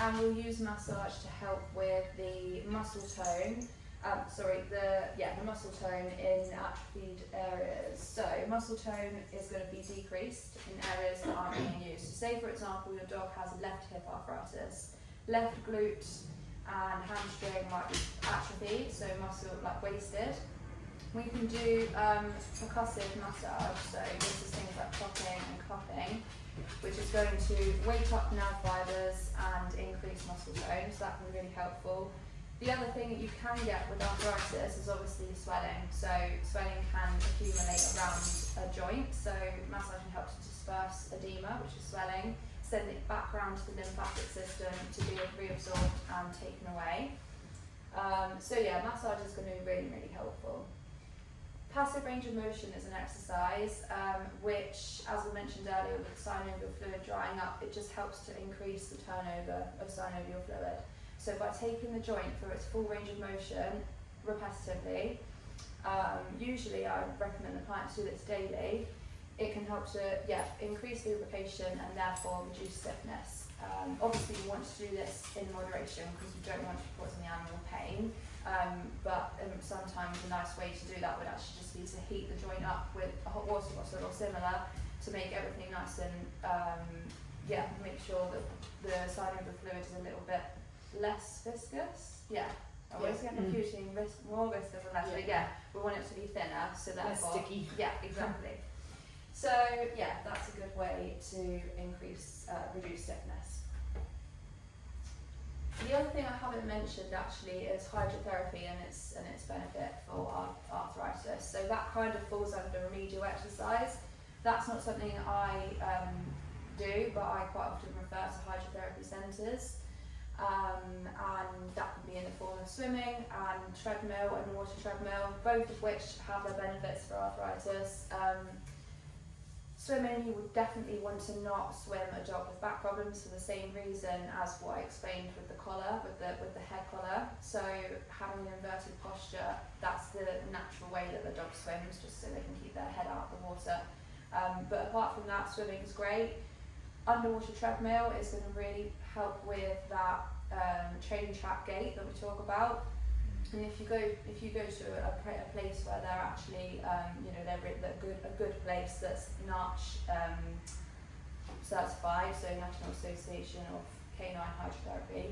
and we'll use massage to help with the muscle tone. The muscle tone in atrophied areas. So muscle tone is going to be decreased in areas that aren't being used. So say for example your dog has left hip arthritis, left glute and hamstring might be atrophied, so muscle like wasted. We can do percussive massage, so this is things like propping and cupping, which is going to wake up nerve fibres and increase muscle tone, so that can be really helpful. The other thing that you can get with arthritis is obviously swelling. So swelling can accumulate around a joint, so massage can help to disperse edema, which is swelling, send it back around to the lymphatic system to be reabsorbed and taken away. Massage is going to be really, really helpful. Passive range of motion is an exercise which, as we mentioned earlier, with synovial fluid drying up, it just helps to increase the turnover of synovial fluid. So by taking the joint through its full range of motion repetitively, usually I recommend the clients do this daily, it can help to increase lubrication and therefore reduce stiffness. Obviously you want to do this in moderation because you don't want to cause the animal pain, but sometimes a nice way to do that would actually just be to heat the joint up with a hot water bottle or similar to make everything nice and make sure that the synovial fluid is a little bit less viscous. I always get confused between more viscous and less, but we want it to be thinner, so Less therefore sticky. exactly. So that's a good way to reduce stiffness. The other thing I haven't mentioned actually is hydrotherapy and its benefit for arthritis. So that kind of falls under remedial exercise. That's not something I do, but I quite often refer to hydrotherapy centres. And that can be in the form of swimming and treadmill and water treadmill, both of which have their benefits for arthritis. Swimming, you would definitely want to not swim a dog with back problems for the same reason as what I explained with the collar, with the head collar. So having an inverted posture, that's the natural way that the dog swims, just so they can keep their head out of the water. But apart from that, swimming is great. Underwater treadmill is going to really help with that train track gait that we talk about. And if you go to a place where they're actually, they're a good place that's NARCH certified, so National Association of Canine Hydrotherapy,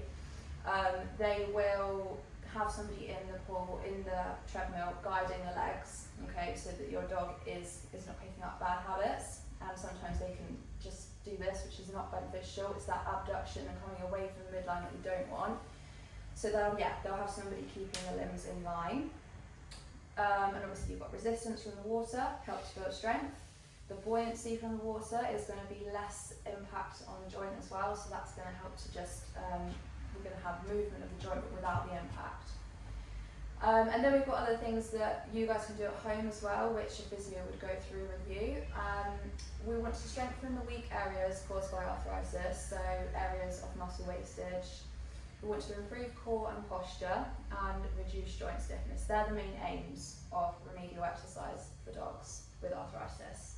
they will have somebody in the pool, in the treadmill, guiding the legs, okay, so that your dog is not picking up bad habits. And sometimes they can just do this, which is not beneficial. It's that abduction and coming away from the midline that you don't want. So they'll have somebody keeping the limbs in line. And obviously you've got resistance from the water, helps build strength. The buoyancy from the water is going to be less impact on the joint as well, so that's going to help to just, we're going to have movement of the joint but without the impact. And then we've got other things that you guys can do at home as well, which a physio would go through with you. We want to strengthen the weak areas caused by arthritis, so areas of muscle wastage. We want to improve core and posture and reduce joint stiffness. They're the main aims of remedial exercise for dogs with arthritis.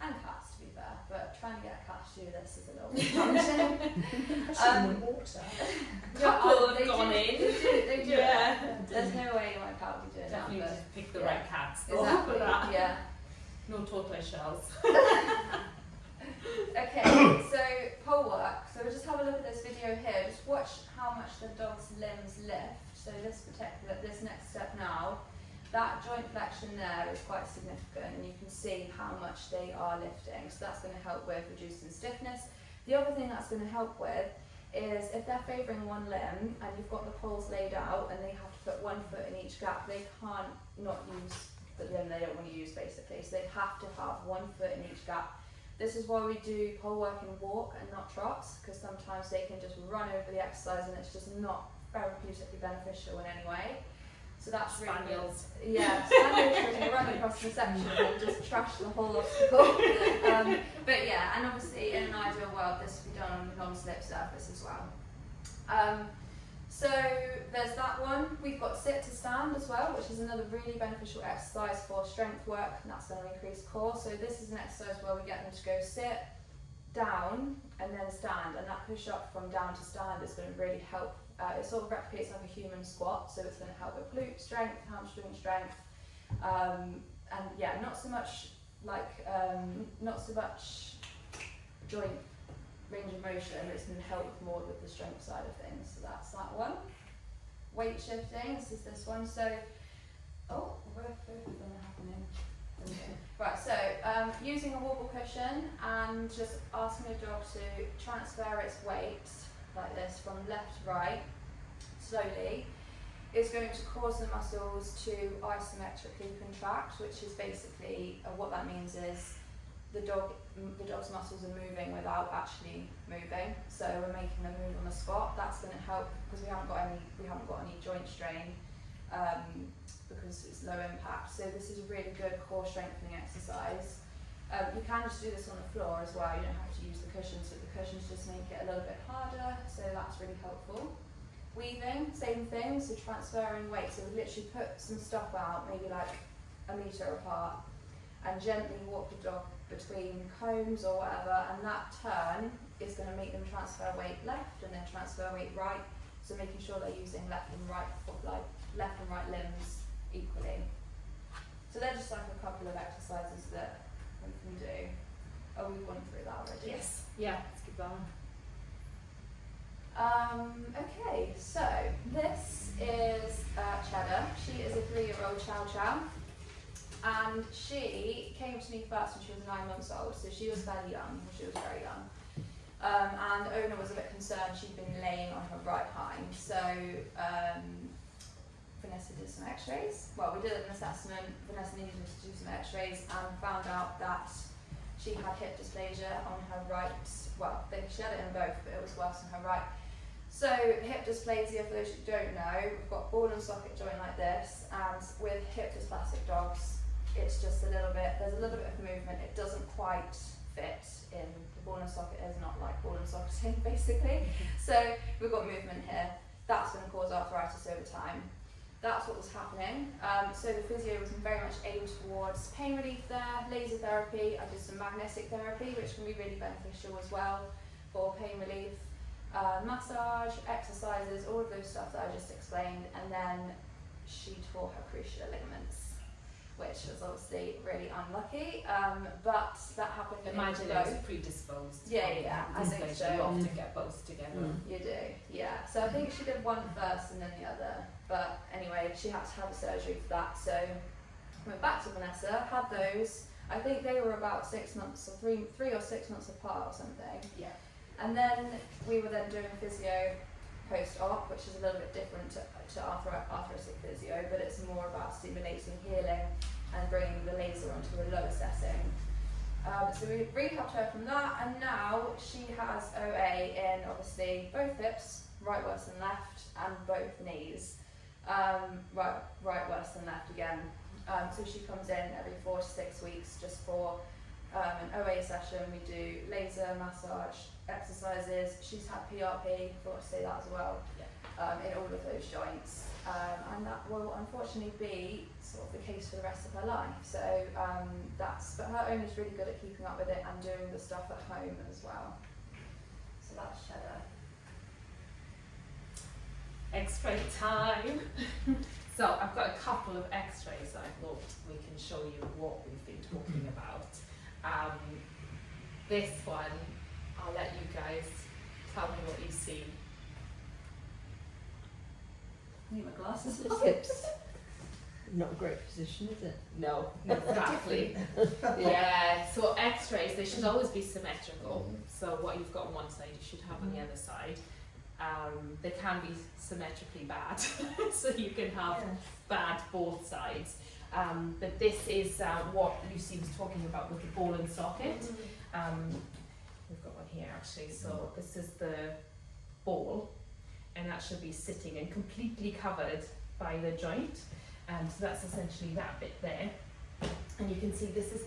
And cats, to be fair, but trying to get a cat to do this is a little bit challenging. Especially in the water. Couple have gone in. They do Yeah. it. There's no way my cat would be doing Definitely that. just pick the yeah. right cats. Exactly, yeah. No tortoise shells. Okay, so pole work. So we'll just have a look at this video here. Just watch how much the dog's limbs lift. So this next step now, that joint flexion there is quite significant, and you can see how much they are lifting. So that's going to help with reducing stiffness. The other thing that's going to help with is if they're favouring one limb and you've got the poles laid out and they have to put 1 foot in each gap, they can't not use the limb they don't want to use basically. So they have to have 1 foot in each gap. This is why we do pole work in walk and not trots, because sometimes they can just run over the exercise and it's just not therapeutically beneficial in any way. So that's Spaniels. really good. Yeah, spaniels can run across the section and just trash the whole obstacle. But yeah, and obviously in an ideal world this would be done on a non-slip surface as well. So there's that one. We've got sit to stand as well, which is another really beneficial exercise for strength work, and that's going to increase core. So this is an exercise where we get them to go sit, down, and then stand, and that push up from down to stand is going to really help. It sort of replicates like a human squat, so it's going to help with glute strength, hamstring strength, and yeah, not so much joint range of motion, it's going to help more with the strength side of things. So that's that one. Weight shifting, this is this one. So, both of them are happening. Okay. Right, so using a wobble cushion and just asking a dog to transfer its weight like this from left to right slowly is going to cause the muscles to isometrically contract, which is basically what that means is the dog's muscles are moving without actually moving. So we're making them move on the spot. That's going to help because we haven't got any joint strain because it's low impact. So this is a really good core strengthening exercise. You can just do this on the floor as well. You don't have to use the cushions, but the cushions just make it a little bit harder. So that's really helpful. Weaving, same thing. So transferring weight. So we literally put some stuff out, maybe like 1 meter apart, and gently walk the dog between combs or whatever, and that turn is going to make them transfer weight left and then transfer weight right, so making sure they're using left and right limbs equally. So they're just like a couple of exercises that we can do. Oh, we've gone through that already. Yes. Yeah, let's keep going. Okay, so this is Cheddar. She is a 3-year-old Chow Chow. And she came to me first when she was 9 months old, so she was fairly young, she was very young. And the owner was a bit concerned she'd been laying on her right hind, so Vanessa did some x-rays. Well, we did an assessment, Vanessa needed to do some x-rays and found out that she had hip dysplasia on her right, well, she had it in both, but it was worse on her right. So hip dysplasia, for those who don't know, we've got ball and socket joint like this, and with hip dysplastic dogs, it's just there's a little bit of movement, it doesn't quite socket is not like ball and socketing, basically. So we've got movement here. That's going to cause arthritis over time. That's what was happening. So the physio was very much aimed towards pain relief there, laser therapy. I did some magnetic therapy, which can be really beneficial as well for pain relief. Massage, exercises, all of those stuff that I just explained. And then she tore her cruciate ligaments, which was obviously really unlucky. But that happened in Imagine both. it was predisposed. Yeah, I think so. You often get both together. You do, yeah. So I think she did one first and then the other. But anyway, she had to have a surgery for that. So went back to Vanessa, had those. I think they were about 6 months or three or 6 months apart or something. Yeah. And then we were then doing physio post-op, which is a little bit different to arthritic physio, but it's more about stimulating healing and bringing the laser onto a lower setting. So we rehabbed her from that, and now she has OA in obviously both hips, right worse than left, and both knees. Right worse than left again. So she comes in every 4 to 6 weeks just for an OA session. We do laser, massage, exercises. She's had PRP, forgot to say that as well, in all of those joints. And that will unfortunately be sort of the case for the rest of her life. So but her owner's really good at keeping up with it and doing the stuff at home as well. So that's Cheddar. X-ray time. So I've got a couple of x-rays that I thought we can show you what we've been talking about. This one, I'll let you guys tell me what you see. Need my glasses. The hips. Not a great position, is it? No, exactly. Yeah, so x-rays, they should always be symmetrical. So what you've got on one side, you should have on the other side. They can be symmetrically bad, so you can have bad both sides. But this is what Lucy was talking about with the ball and socket. We've got one here actually. So this is the ball, and that should be sitting and completely covered by the joint. So that's essentially that bit there. And you can see this is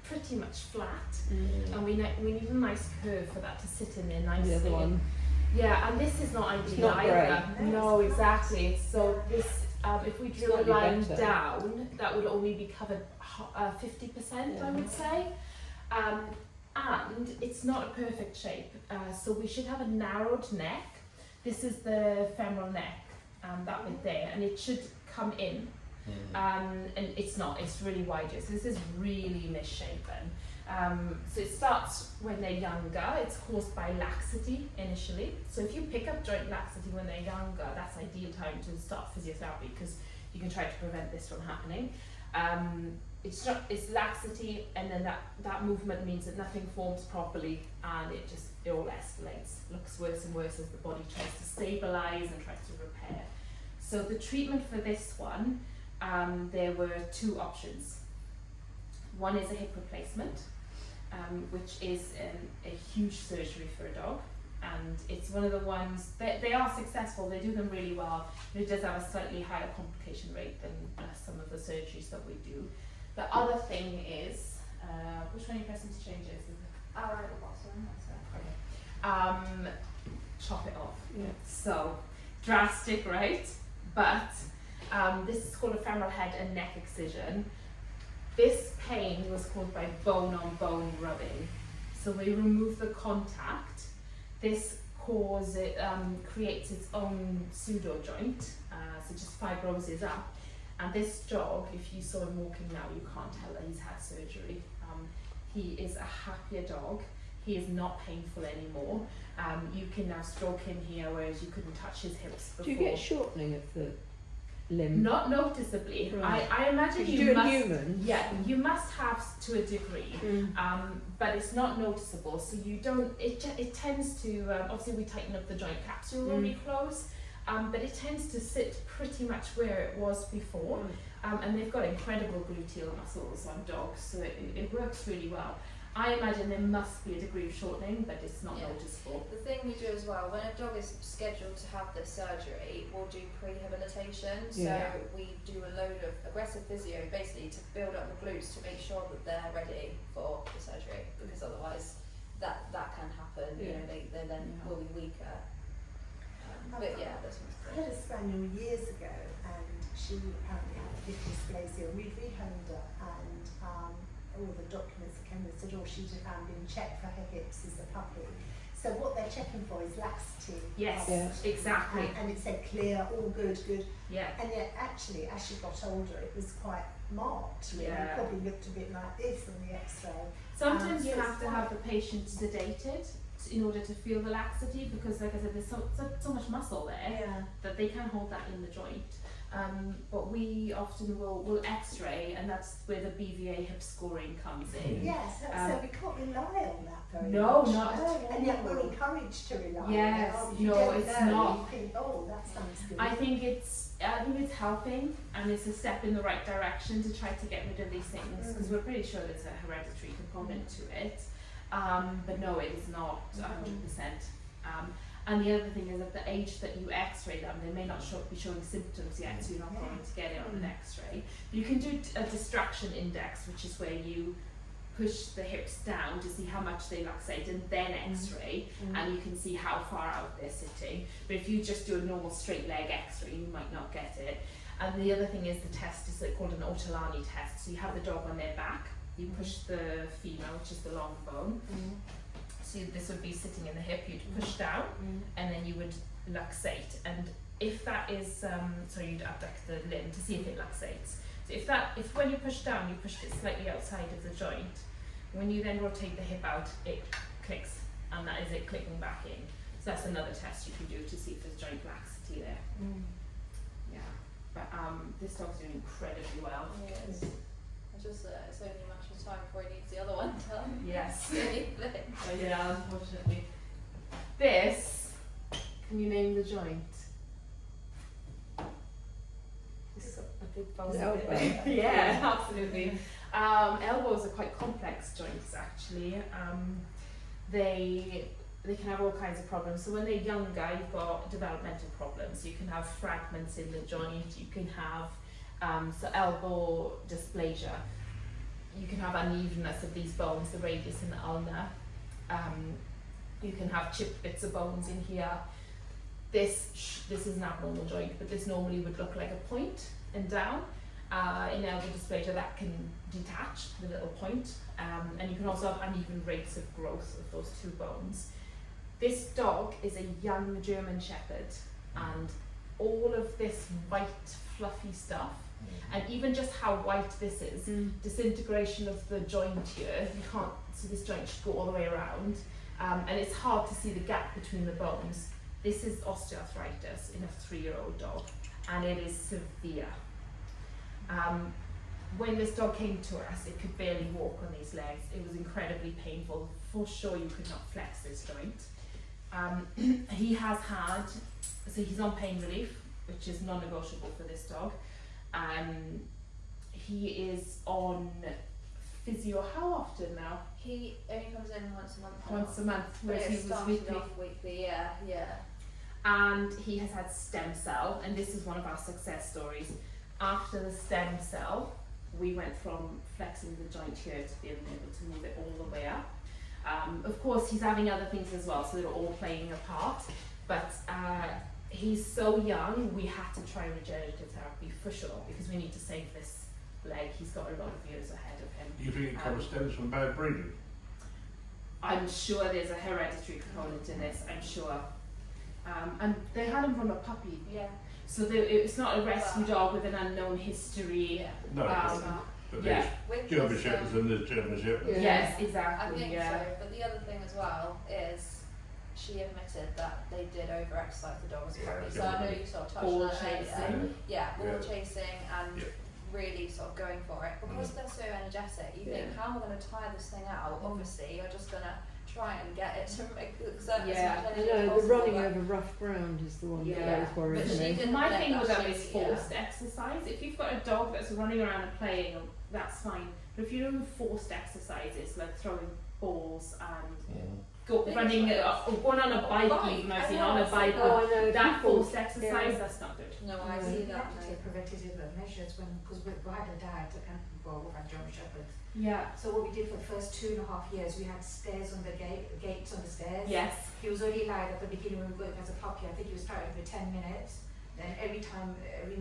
pretty much flat, and we need a nice curve for that to sit in there nicely. The other one. Yeah, and this is not ideal not either. great. No, exactly. So this, if we drew a Slightly line better. down, that would only be covered 50%, I would say. And it's not a perfect shape. So we should have a narrowed neck. This is the femoral neck, that bit there, and it should come in. And it's not, it's really wide. So this is really misshapen. So it starts when they're younger. It's caused by laxity initially. So if you pick up joint laxity when they're younger, that's ideal time to start physiotherapy because you can try to prevent this from happening. It's laxity, and then that movement means that nothing forms properly, and it all escalates. Looks worse and worse as the body tries to stabilize and tries to repair. So the treatment for this one, there were 2 options. One is a hip replacement, which is a huge surgery for a dog, and it's one of the ones that they are successful. They do them really well, but it does have a slightly higher complication rate than some of the surgeries that we do. The other thing is, which one are you pressing to change it? Right at the bottom, that's it. Chop it off. Yeah. So drastic, right? But this is called a femoral head and neck excision. This pain was caused by bone-on-bone rubbing. So we remove the contact. This creates its own pseudo joint, so just fibroses up. And this dog, if you saw him walking now, you can't tell that he's had surgery. He is a happier dog. He is not painful anymore. You can now stroke him here, whereas you couldn't touch his hips before. Do you get shortening of the limb? Not noticeably. Right. I imagine you you do must. in humans. Yeah, you must have to a degree, but it's not noticeable. So you don't. It tends to. Obviously, we tighten up the joint capsule when we close, but it tends to sit pretty much where it was before. And they've got incredible gluteal muscles on dogs, so it works really well. I imagine there must be a degree of shortening, but it's not noticeable. The thing we do as well, when a dog is scheduled to have this surgery, we'll do prehabilitation. Yeah. So we do a load of aggressive physio basically to build up the glutes to make sure that they're ready for the surgery, because otherwise that can then Yeah. will be weaker. But yeah, this one's I good. had a spaniel years ago, and she apparently had hip dysplasia. We'd rehomed her, and all the documents that came in said, oh, she'd been checked for her hips as a puppy. So what they're checking for is laxity. Yes, Yeah. exactly. And it said clear, all good, good. Yeah. And yet, actually, as she got older, it was quite marked. Really. Yeah. It probably looked a bit like this on the X-ray. Sometimes you so have it's to have the patient sedated in order to feel the laxity, because like I said, there's so much muscle there Yeah. that they can hold that in the joint. But we often will X-ray, and that's where the BVA hip scoring comes in. Yes, so we can't rely on that very No, much. not at all. And yet we're encouraged to rely Yes, on it. You no, don't it's know, not. You think, oh, that sounds good. I think it's helping, and it's a step in the right direction to try to get rid of these things, because we're pretty sure there's a hereditary component to it. But no, it is not 100%. And the other thing is, at the age that you X-ray them, they may not be showing symptoms yet, so you're not going to get it on an X-ray. You can do a distraction index, which is where you push the hips down to see how much they luxate, and then X-ray, and you can see how far out they're sitting. But if you just do a normal straight leg X-ray, you might not get it. And the other thing is, the test is called an Ortolani test. So you have the dog on their back, you push the femur, which is the long bone. So this would be sitting in the hip, you'd push down, and then you would luxate. And if that is, so you'd abduct the limb to see if it luxates. So if when you push down, you pushed it slightly outside of the joint, when you then rotate the hip out, it clicks, and that is it clicking back in. So that's another test you can do to see if there's joint laxity there. Yeah, but this dog's doing incredibly well. Yes. It's only a matter of time before he needs the other one done. Yes. Anything. Oh, yeah, unfortunately. This, can you name the joint? It's a big bone. Elbow. Yeah, absolutely. Elbows are quite complex joints, actually. They can have all kinds of problems. So when they're younger, you've got developmental problems. You can have fragments in the joint. You can have so elbow dysplasia. You can have unevenness of these bones, the radius and the ulnar. You can have chipped bits of bones in here. This is an abnormal joint, but this normally would look like a point and down. In elbow dysplasia, that can detach the little point, and you can also have uneven rates of growth of those two bones. This dog is a young German Shepherd, and all of this white fluffy stuff, and even just how white this is, disintegration of the joint here, you can't see this joint should go all the way around, and it's hard to see the gap between the bones. This is osteoarthritis in a 3-year-old dog, and it is severe. When this dog came to us, it could barely walk on these legs. It was incredibly painful. For sure you could not flex this joint. He has had, so he's on pain relief, which is non-negotiable for this dog. He is on physio how often now? He only comes in once a month. Once a month, But whereas it he was started weekly. off weekly, yeah. And he has had stem cell, and this is one of our success stories. After the stem cell, we went from flexing the joint here to being able to move it all the way up. Of course, he's having other things as well, so they're all playing a part. But he's so young, we had to try regenerative therapy for sure, because we need to save this leg. He's got a lot of years ahead of him. Do you think it comes stems from bad breeding? I'm sure there's a hereditary component in this, I'm sure. And they had him from a puppy. Yeah. So it's not a rescue dog with an unknown history. Yeah. No, but yeah. there's German this, Shepherds and there's German Shepherds. Yeah. Yes, I exactly. think Yeah. so, but the other thing as well is she admitted that they did over-exercise the dog as a puppy. So I know you sort of touched Ball on that earlier. chasing. Yeah, ball Yeah. chasing and Yeah. really sort of going for it. Because they're so energetic, you think, how am I going to tire this thing out? Obviously, you're just going to try and get it to make exert Yeah. as much I energy as know, the possible. running but over rough ground is the one Yeah. that always But worries she me. did- My let thing that with them she- is forced exercise. If you've got a dog that's running around and playing, that's fine. But if you're doing forced exercises, like throwing balls and running or going on a bike even. I've seen on a bike. Oh, I know. That people- forced exercise, that's not good. No, I No. see We that. had to take preventative measures because we had a dad and well, we had German Shepherds. Yeah. So what we did for the first 2.5 years, we had stairs on the gates on the stairs. Yes. He was only allowed at the beginning when we were going as a puppy. I think he was starting for 10 minutes. Then every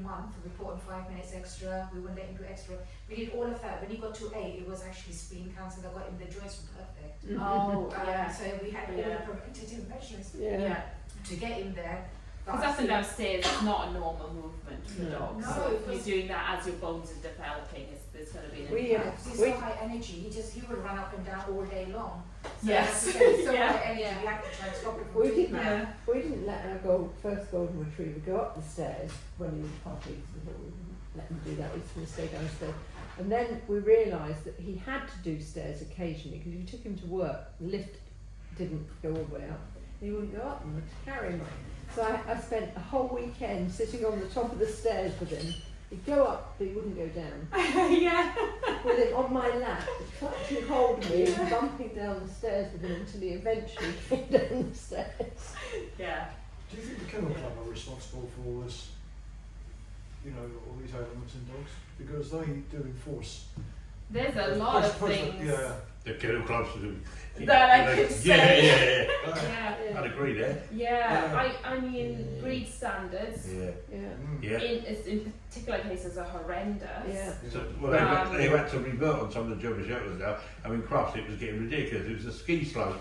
month, we put on 5 minutes extra. We wouldn't let him do extra. We did all of that. When he got to 8, it was actually spleen cancer that got him. The joints were perfect. Oh, yeah. So we had all Yeah. the preventative measures Yeah. to get him there. Because up and down stairs is not a normal movement for No. dogs. No, So if because- you're doing that as your bones are developing, there's going to be an We, impact. He's We- so high energy. He would run up and down all day long. So Yes. that's the thing, so Yeah. high energy. We had to try and stop it from We doing didn't, that. we didn't let our first golden retriever go up the stairs when he was a puppy, because we thought we wouldn't let him do that, we just going to stay downstairs. And then we realised that he had to do stairs occasionally, because you took him to work, the lift didn't go all the way up, and he wouldn't go up and we had to carry him up. So I spent a whole weekend sitting on the top of the stairs with him. He'd go up, but he wouldn't go down. Yeah. With him on my lap, clutching hold of me and bumping down the stairs with him until he eventually came down the stairs. Yeah. Do you think the Kennel Club are responsible for all this, all these elements in dogs? Because they do enforce. There's a lot of things. Yeah. The kennel clubs do. That I could say. Yeah. Yeah. I'd agree there. Yeah. I mean, breed standards Yeah. Yeah. Yeah. in particular cases are horrendous. Yeah. So, well, they had to revert on some of the German Shepherds now. I mean, Crufts, it was getting ridiculous. It was a ski slope.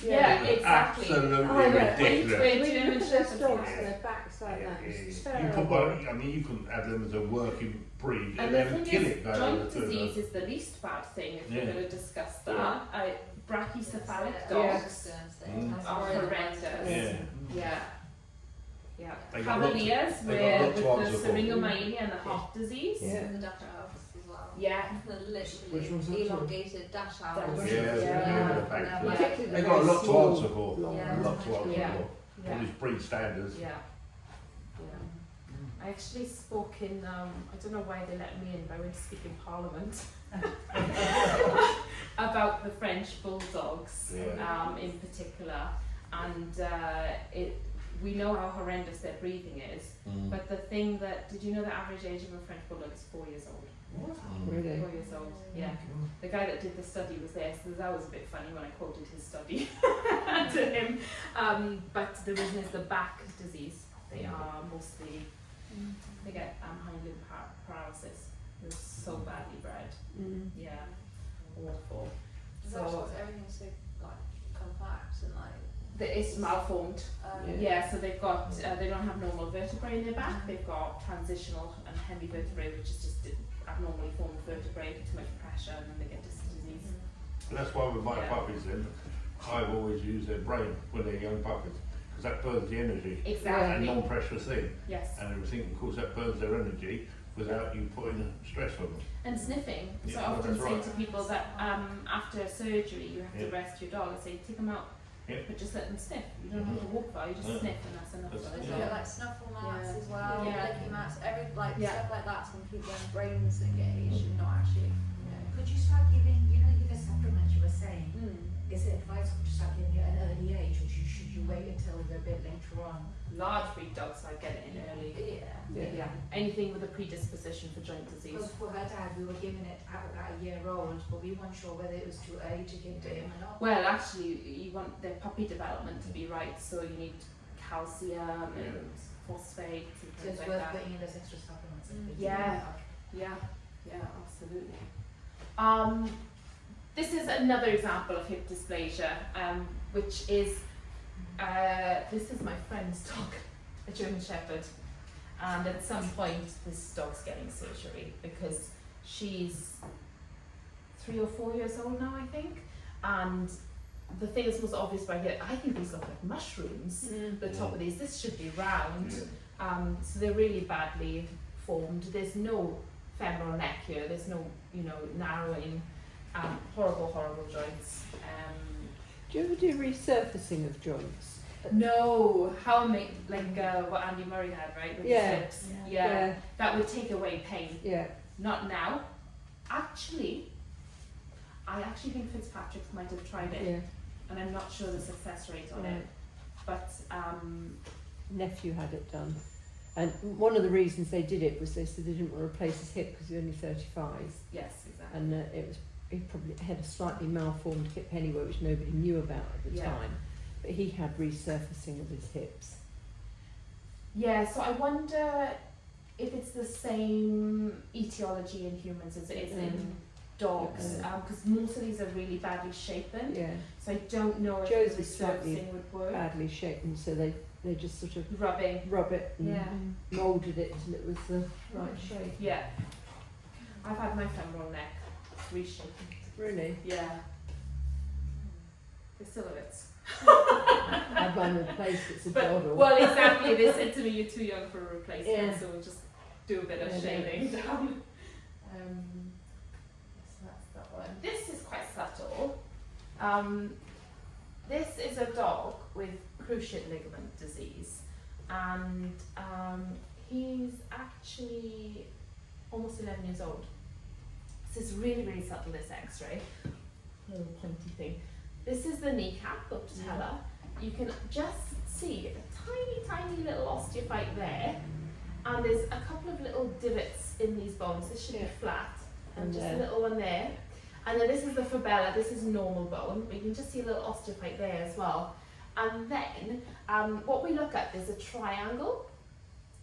Yeah, It was exactly. Absolutely I know. ridiculous. Wait, We German put those Shepherds, dogs yeah. on their backs like that. Yeah, It's you terrible. could, well, I mean, you couldn't have them as a working breed. And They the would thing kill is, it. going joint over to them. disease is the least bad thing if Yeah. we're going to discuss that. Yeah. Brachycephalic Yeah. dogs Mm. are horrendous. Yeah. Yeah. Yeah. They got lots of- Cavaliers they got with lots the of answer for. syringomyelia and the heart disease. Yeah. And the Dutch owls as well. Yeah. They're Which one's literally that, sorry? elongated Dutch Dutch owls. owls. Yeah, Yeah. yeah. Yeah. Particularly They the got a very lot to small, answer for. long Yeah. A ones. lot to answer Yeah. for. All Yeah. these breed standards. Yeah. I actually spoke in, I don't know why they let me in, but I went to speak in Parliament about the French bulldogs Yeah. in particular. And we know how horrendous their breathing is, Mm. but the thing that, did you know the average age of a French bulldog is 4 years old? Mm. Really? 4 years old, yeah. The guy that did the study was there, so that was a bit funny when I quoted his study to him. But the reason is the back disease. They are mostly, they get hind limb paralysis. They're so badly bred. Mm. Yeah, awful. So So everything's so like compact and like. it's malformed. Yeah. Yeah, so they've got, they don't have normal vertebrae in their back. They've got transitional and hemivertebrae, which is just abnormally formed vertebrae, too much pressure, and then they get this disease. And that's why with my Yeah. puppies then, I've always used their brain when they're young puppies, because that burns the energy. A Exactly. non-pressure thing, Yes. and everything, of course, that burns their energy without you putting stress on them. And sniffing. So Yeah, I often that's say right. to people that after surgery you have to Yeah. rest your dog. I say take them out, Yeah. but just let them sniff. You don't have to walk far. You just Yeah. sniff, and that's enough. That's- for There's them. Yeah. like snuffle mats Yeah. as well, Yeah. licking mats, Yeah. stuff like that to keep their brains engaged and not actually, Could you start giving, the supplements you were saying? Mm. Is it advisable to start giving at an early age, or should you wait until they're a bit later on? Large breed dogs, I get it in early. Yeah. Yeah. Anything with a predisposition for joint disease. Because for her dad, we were giving it at a year old, but we weren't sure whether it was too early to give to him or not. Well, actually, you want their puppy development to be right, so you need calcium and phosphate and So things it's like worth that. putting in those extra supplements. Yeah. Yeah, absolutely. This is another example of hip dysplasia, which is, this is my friend's dog, a German Shepherd, and at some point this dog's getting surgery because she's 3 or 4 years old now, I think, and the thing that's most obvious by here, I think these look like mushrooms, the top of these, this should be round, so they're really badly formed. There's no femoral neck here, there's no, narrowing, horrible joints. Do you ever do resurfacing of joints? No, how what Andy Murray had, right? With Yeah. his hips. Yeah. That would take away pain. Yeah. Not now. Actually, I actually think Fitzpatrick might have tried it. Yeah. and I'm not sure the success rate on Right. it, but Nephew had it done. And one of the reasons they did it was they said they didn't want to replace his hip because he was only 35. yes, exactly. And he probably had a slightly malformed hip anyway, which nobody knew about at the Yeah. time. But he had resurfacing of his hips. Yeah, so I wonder if it's the same etiology in humans as it is in dogs, because most of these are really badly shapen. Yeah, So I don't know if Joe's the is slightly resurfacing would work. badly shapen, so they just sort of Rubbing. rub it and Yeah. moulded it till it was the right shape. Yeah. I've had my femoral neck reshaped. Really? Yeah. They still have it. I had mine replaced, it's a doddle. Well, exactly. They said to me, "You're too young for a replacement, Yeah. so we'll just do a bit of Yeah, shaving down." So that's that one. This is quite subtle. This is a dog with cruciate ligament disease, and he's actually almost 11 years old. This is really, really subtle, this x-ray. Little pointy thing. This is the kneecap, the patella. You can just see a tiny, tiny little osteophyte there, and there's a couple of little divots in these bones. This should be flat, and just a little one there. And then this is the fibella. This is normal bone, but you can just see a little osteophyte there as well. And then what we look at is a triangle,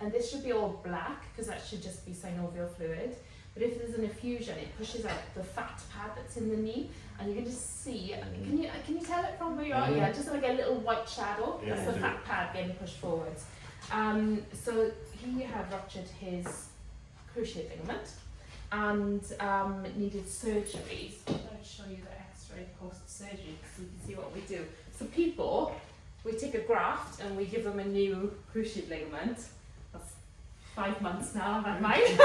and this should be all black because that should just be synovial fluid. But if there's an effusion, it pushes out the fat pad that's in the knee, and you can just see. Can you tell it from where you are? Mhm. Yeah, just like a little white shadow. Yeah, That's I the do. fat pad getting pushed forwards. So he had ruptured his cruciate ligament and needed surgery. So I'm going to show you the X-ray post-surgery so you can see what we do. So people, we take a graft and we give them a new cruciate ligament. That's 5 months now, that might.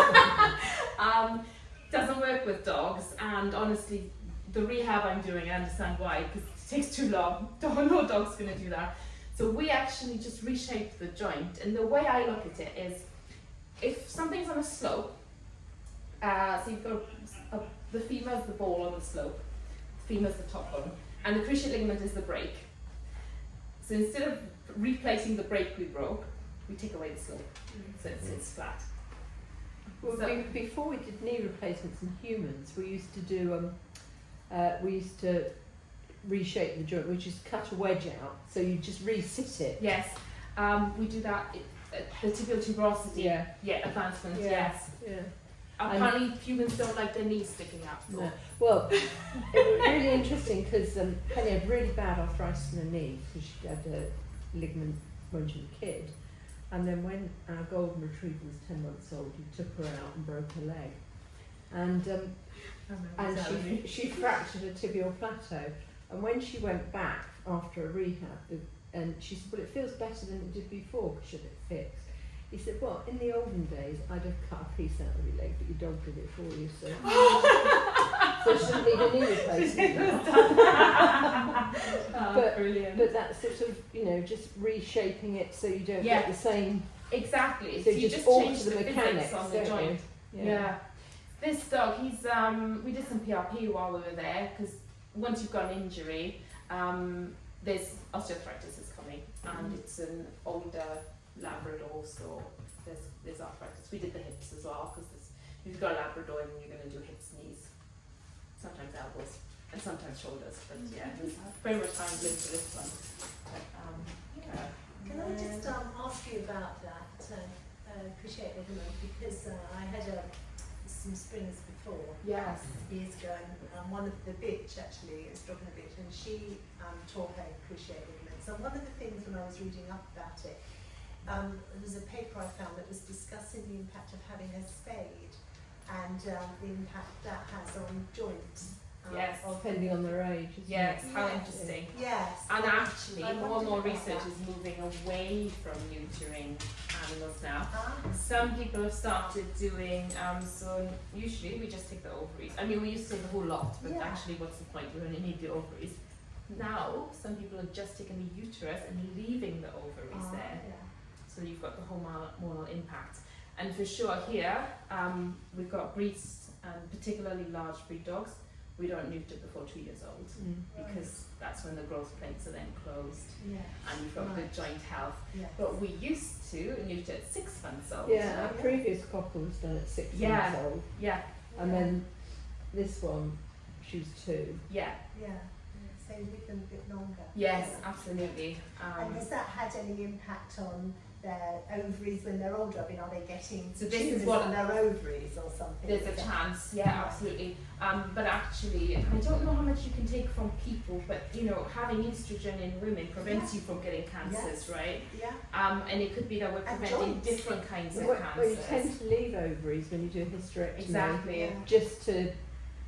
Doesn't work with dogs, and honestly, the rehab I'm doing, I understand why, because it takes too long. No dog's going to do that. So we actually just reshape the joint, and the way I look at it is, if something's on a slope, so you've got the femur's the ball on the slope, the femur's the top bone, and the cruciate ligament is the break. So instead of replacing the break we broke, we take away the slope, so it's flat. Well, So- before we did knee replacements in humans, we used to do reshape the joint. We just cut a wedge out, so you just resit it. Yes, we do that. The tibial tuberosity. Yeah. Advancement. Yeah. Yes. Yeah. Apparently, humans don't like their knees sticking out. No. Well, it was really interesting because Penny had really bad arthritis in her knee because she had a ligament when she was a kid. And then when our golden retriever was 10 months old, he took her out and broke her leg. And she fractured a tibial plateau. And when she went back after a rehab, and she said, well, it feels better than it did before because she had it fixed. He said, well, in the olden days, I'd have cut a piece out of your leg, but your dog did it for you, so... so she didn't need a knee replacement. Brilliant. But that's sort of, just reshaping it so you don't get the same... Exactly. So So you just just alter change the the mechanics physics on the don't you? joint. Yeah. This dog, he's we did some PRP while we were there because once you've got an injury, there's osteoarthritis is coming, and it's an older Labrador, so there's arthritis. We did the hips as well because if you've got a Labrador, and you're going to do hips, knees, sometimes elbows, and sometimes shoulders. But yeah, there's very much time linked to this one. But, yeah. Can I just ask you about that cruciate ligament, because I had some springs before. Yes. Years ago, and one of the bitch actually is dropping a bitch, and she tore her cruciate ligaments. And one of the things when I was reading up about it, there was a paper I found that was discussing the impact of having a spade and the impact that has on joints. Yes. Depending on their age. isn't Yes, it? how interesting. Yes. And actually, I more and more wondered about research that. is moving away from neutering animals now. Ah, Some people have started doing, so usually we just take the ovaries. I mean, we used to take the whole lot, but Yeah. actually what's the point? We only need the ovaries. Now, some people have just taken the uterus and leaving the ovaries there. yeah. So you've got the hormonal impact. And for sure here, we've got breeds, and particularly large breed dogs, we don't neuter before 2 years old Mm. because that's when the growth plates are then closed Yeah. and you've got good joint health. Yeah. But we used to, and you did at 6 months old. Yeah, our previous couple was done at 6 Yeah. months old, Yeah, and then this one, she was 2. yeah, Yeah. So with them a bit longer. yes, absolutely. And has that had any impact on their ovaries when they're older? I mean, are they getting So this is tumours what- on their ovaries or something? There's a chance, yeah, absolutely. But actually, I don't know how much you can take from people, but you know, having estrogen in women prevents you from getting cancers, right? Yeah. And it could be that we're And preventing joints. different kinds of Well, you cancers. tend to leave ovaries when you do a hysterectomy, Exactly. Yeah. just to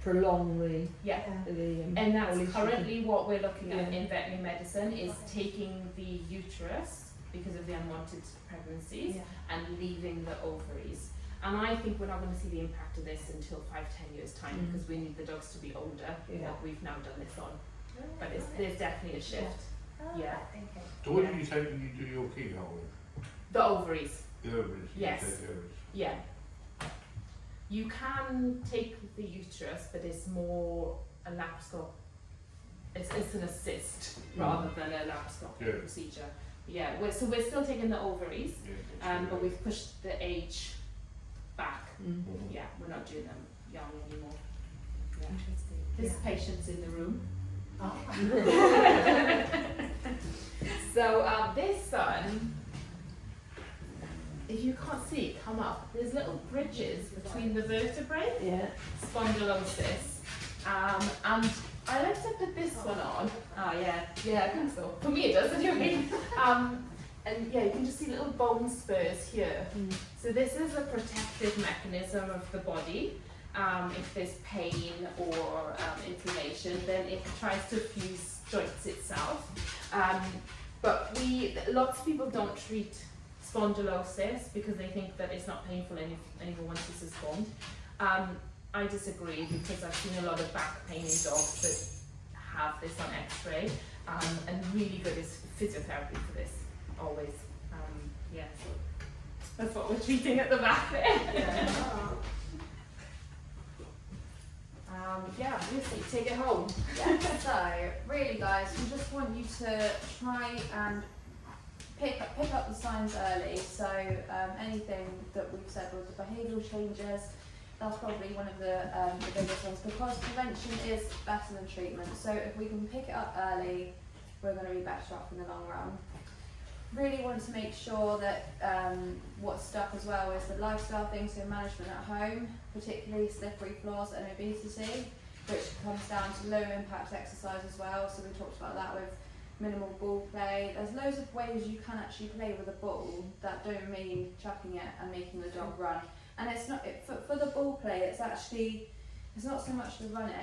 prolong the Yeah. Yeah. And that's polycystic- currently what we're looking at Yeah. in veterinary medicine is taking the uterus because of the unwanted pregnancies Yeah. and leaving the ovaries. And I think we're not going to see the impact of this until 5-10 years time Mm. because we need the dogs to be older Yeah. that we've now done this on. But there's definitely a shift. Oh, Yeah. right, okay. So what do you take when you do your keyhole? The ovaries, The ovaries? You Yes. take the ovaries. yeah. You can take the uterus, but it's more a laparoscopic. It's an assist rather than a laparoscopic Yeah. procedure. Yeah, we're still taking the ovaries, Yeah, but we've pushed the age back. Mm. Yeah, we're not doing them young anymore. Yeah. Interesting. This Yeah. patient's in the room. Oh. So this one, if you can't see it come up, there's little bridges between the vertebrae, Yeah. spondylosis, and I like to put this one on. Oh yeah, I think so. For me it does anyway. And yeah, you can just see little bone spurs here. Mm. So this is a protective mechanism of the body. If there's pain or inflammation, then it tries to fuse joints itself. But lots of people don't treat spondylosis because they think that it's not painful anymore once this is formed. I disagree because I've seen a lot of back pain in dogs that have this on X-ray, and really good is physiotherapy for this, always. Yeah, so that's what we're treating at the back there. Yeah, Lucy, take it home. Yeah, so really guys, we just want you to try and pick up the signs early. So anything that we've said with the behavioural changes, that's probably one of the biggest ones because prevention is better than treatment. So if we can pick it up early, we're going to be better off in the long run. Really want to make sure that what's stuck as well is the lifestyle things, so management at home, particularly slippery floors and obesity, which comes down to low impact exercise as well. So we talked about that with minimal ball play. There's loads of ways you can actually play with a ball that don't mean chucking it and making the dog run. And it's not for the ball play. It's not so much the running.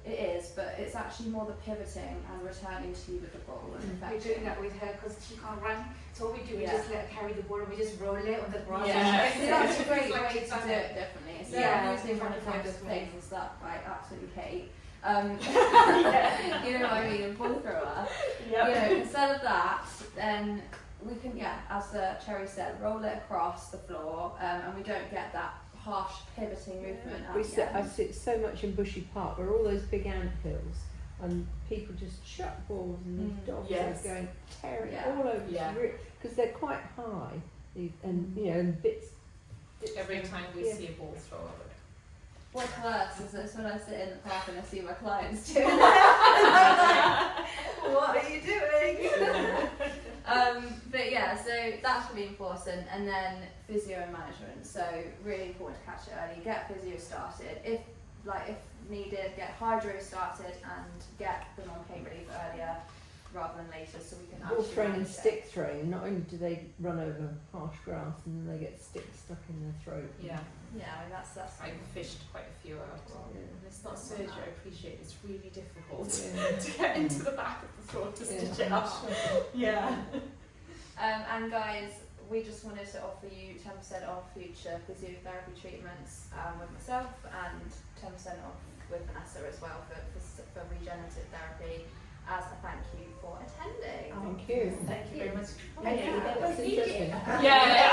It is, but it's actually more the pivoting and returning to with the ball. And We're doing that with her because she can't run. So what we do, we Yeah. just let her carry the ball and we just roll it on the grass. Yeah. It's actually a great Like way to it's do like it differently. So Yeah, using one of different those ways. things and stuff I absolutely hate. You know what I mean, and pull through her. You know, instead of that, then we can, as Cherry said, roll it across the floor, and we don't get that harsh pivoting movement. I sit so much in Bushy Park where all those big ant hills and people just chuck balls and these dogs Yes. are going tearing Yeah. all over Yeah. because they're quite high and you know and bits. Every time we Yeah. see a ball throw up. What's worse is this when I sit in the park and I see my clients too. And I'm like, what are you doing? But yeah, so that's really important. And then physio and management. So really important to catch it early. Get physio started. If needed, get hydro started and get them on pain relief earlier rather than later, so we can Ball actually throwing and manage it. stick throwing. Not only do they run over harsh grass and then they get sticks stuck in their throat. Yeah, Yeah, I mean that's I've fished quite a few out. Yeah. It's not surgery, I appreciate it's really difficult Yeah. to get into the back of the throat to stitch it Yeah. up. Yeah. And guys, we just wanted to offer you 10% off future physiotherapy treatments with myself and 10% off with Vanessa as well for regenerative therapy as a thank you for attending. Thank you. Thank you very much. Thank you. That's interesting. Yeah.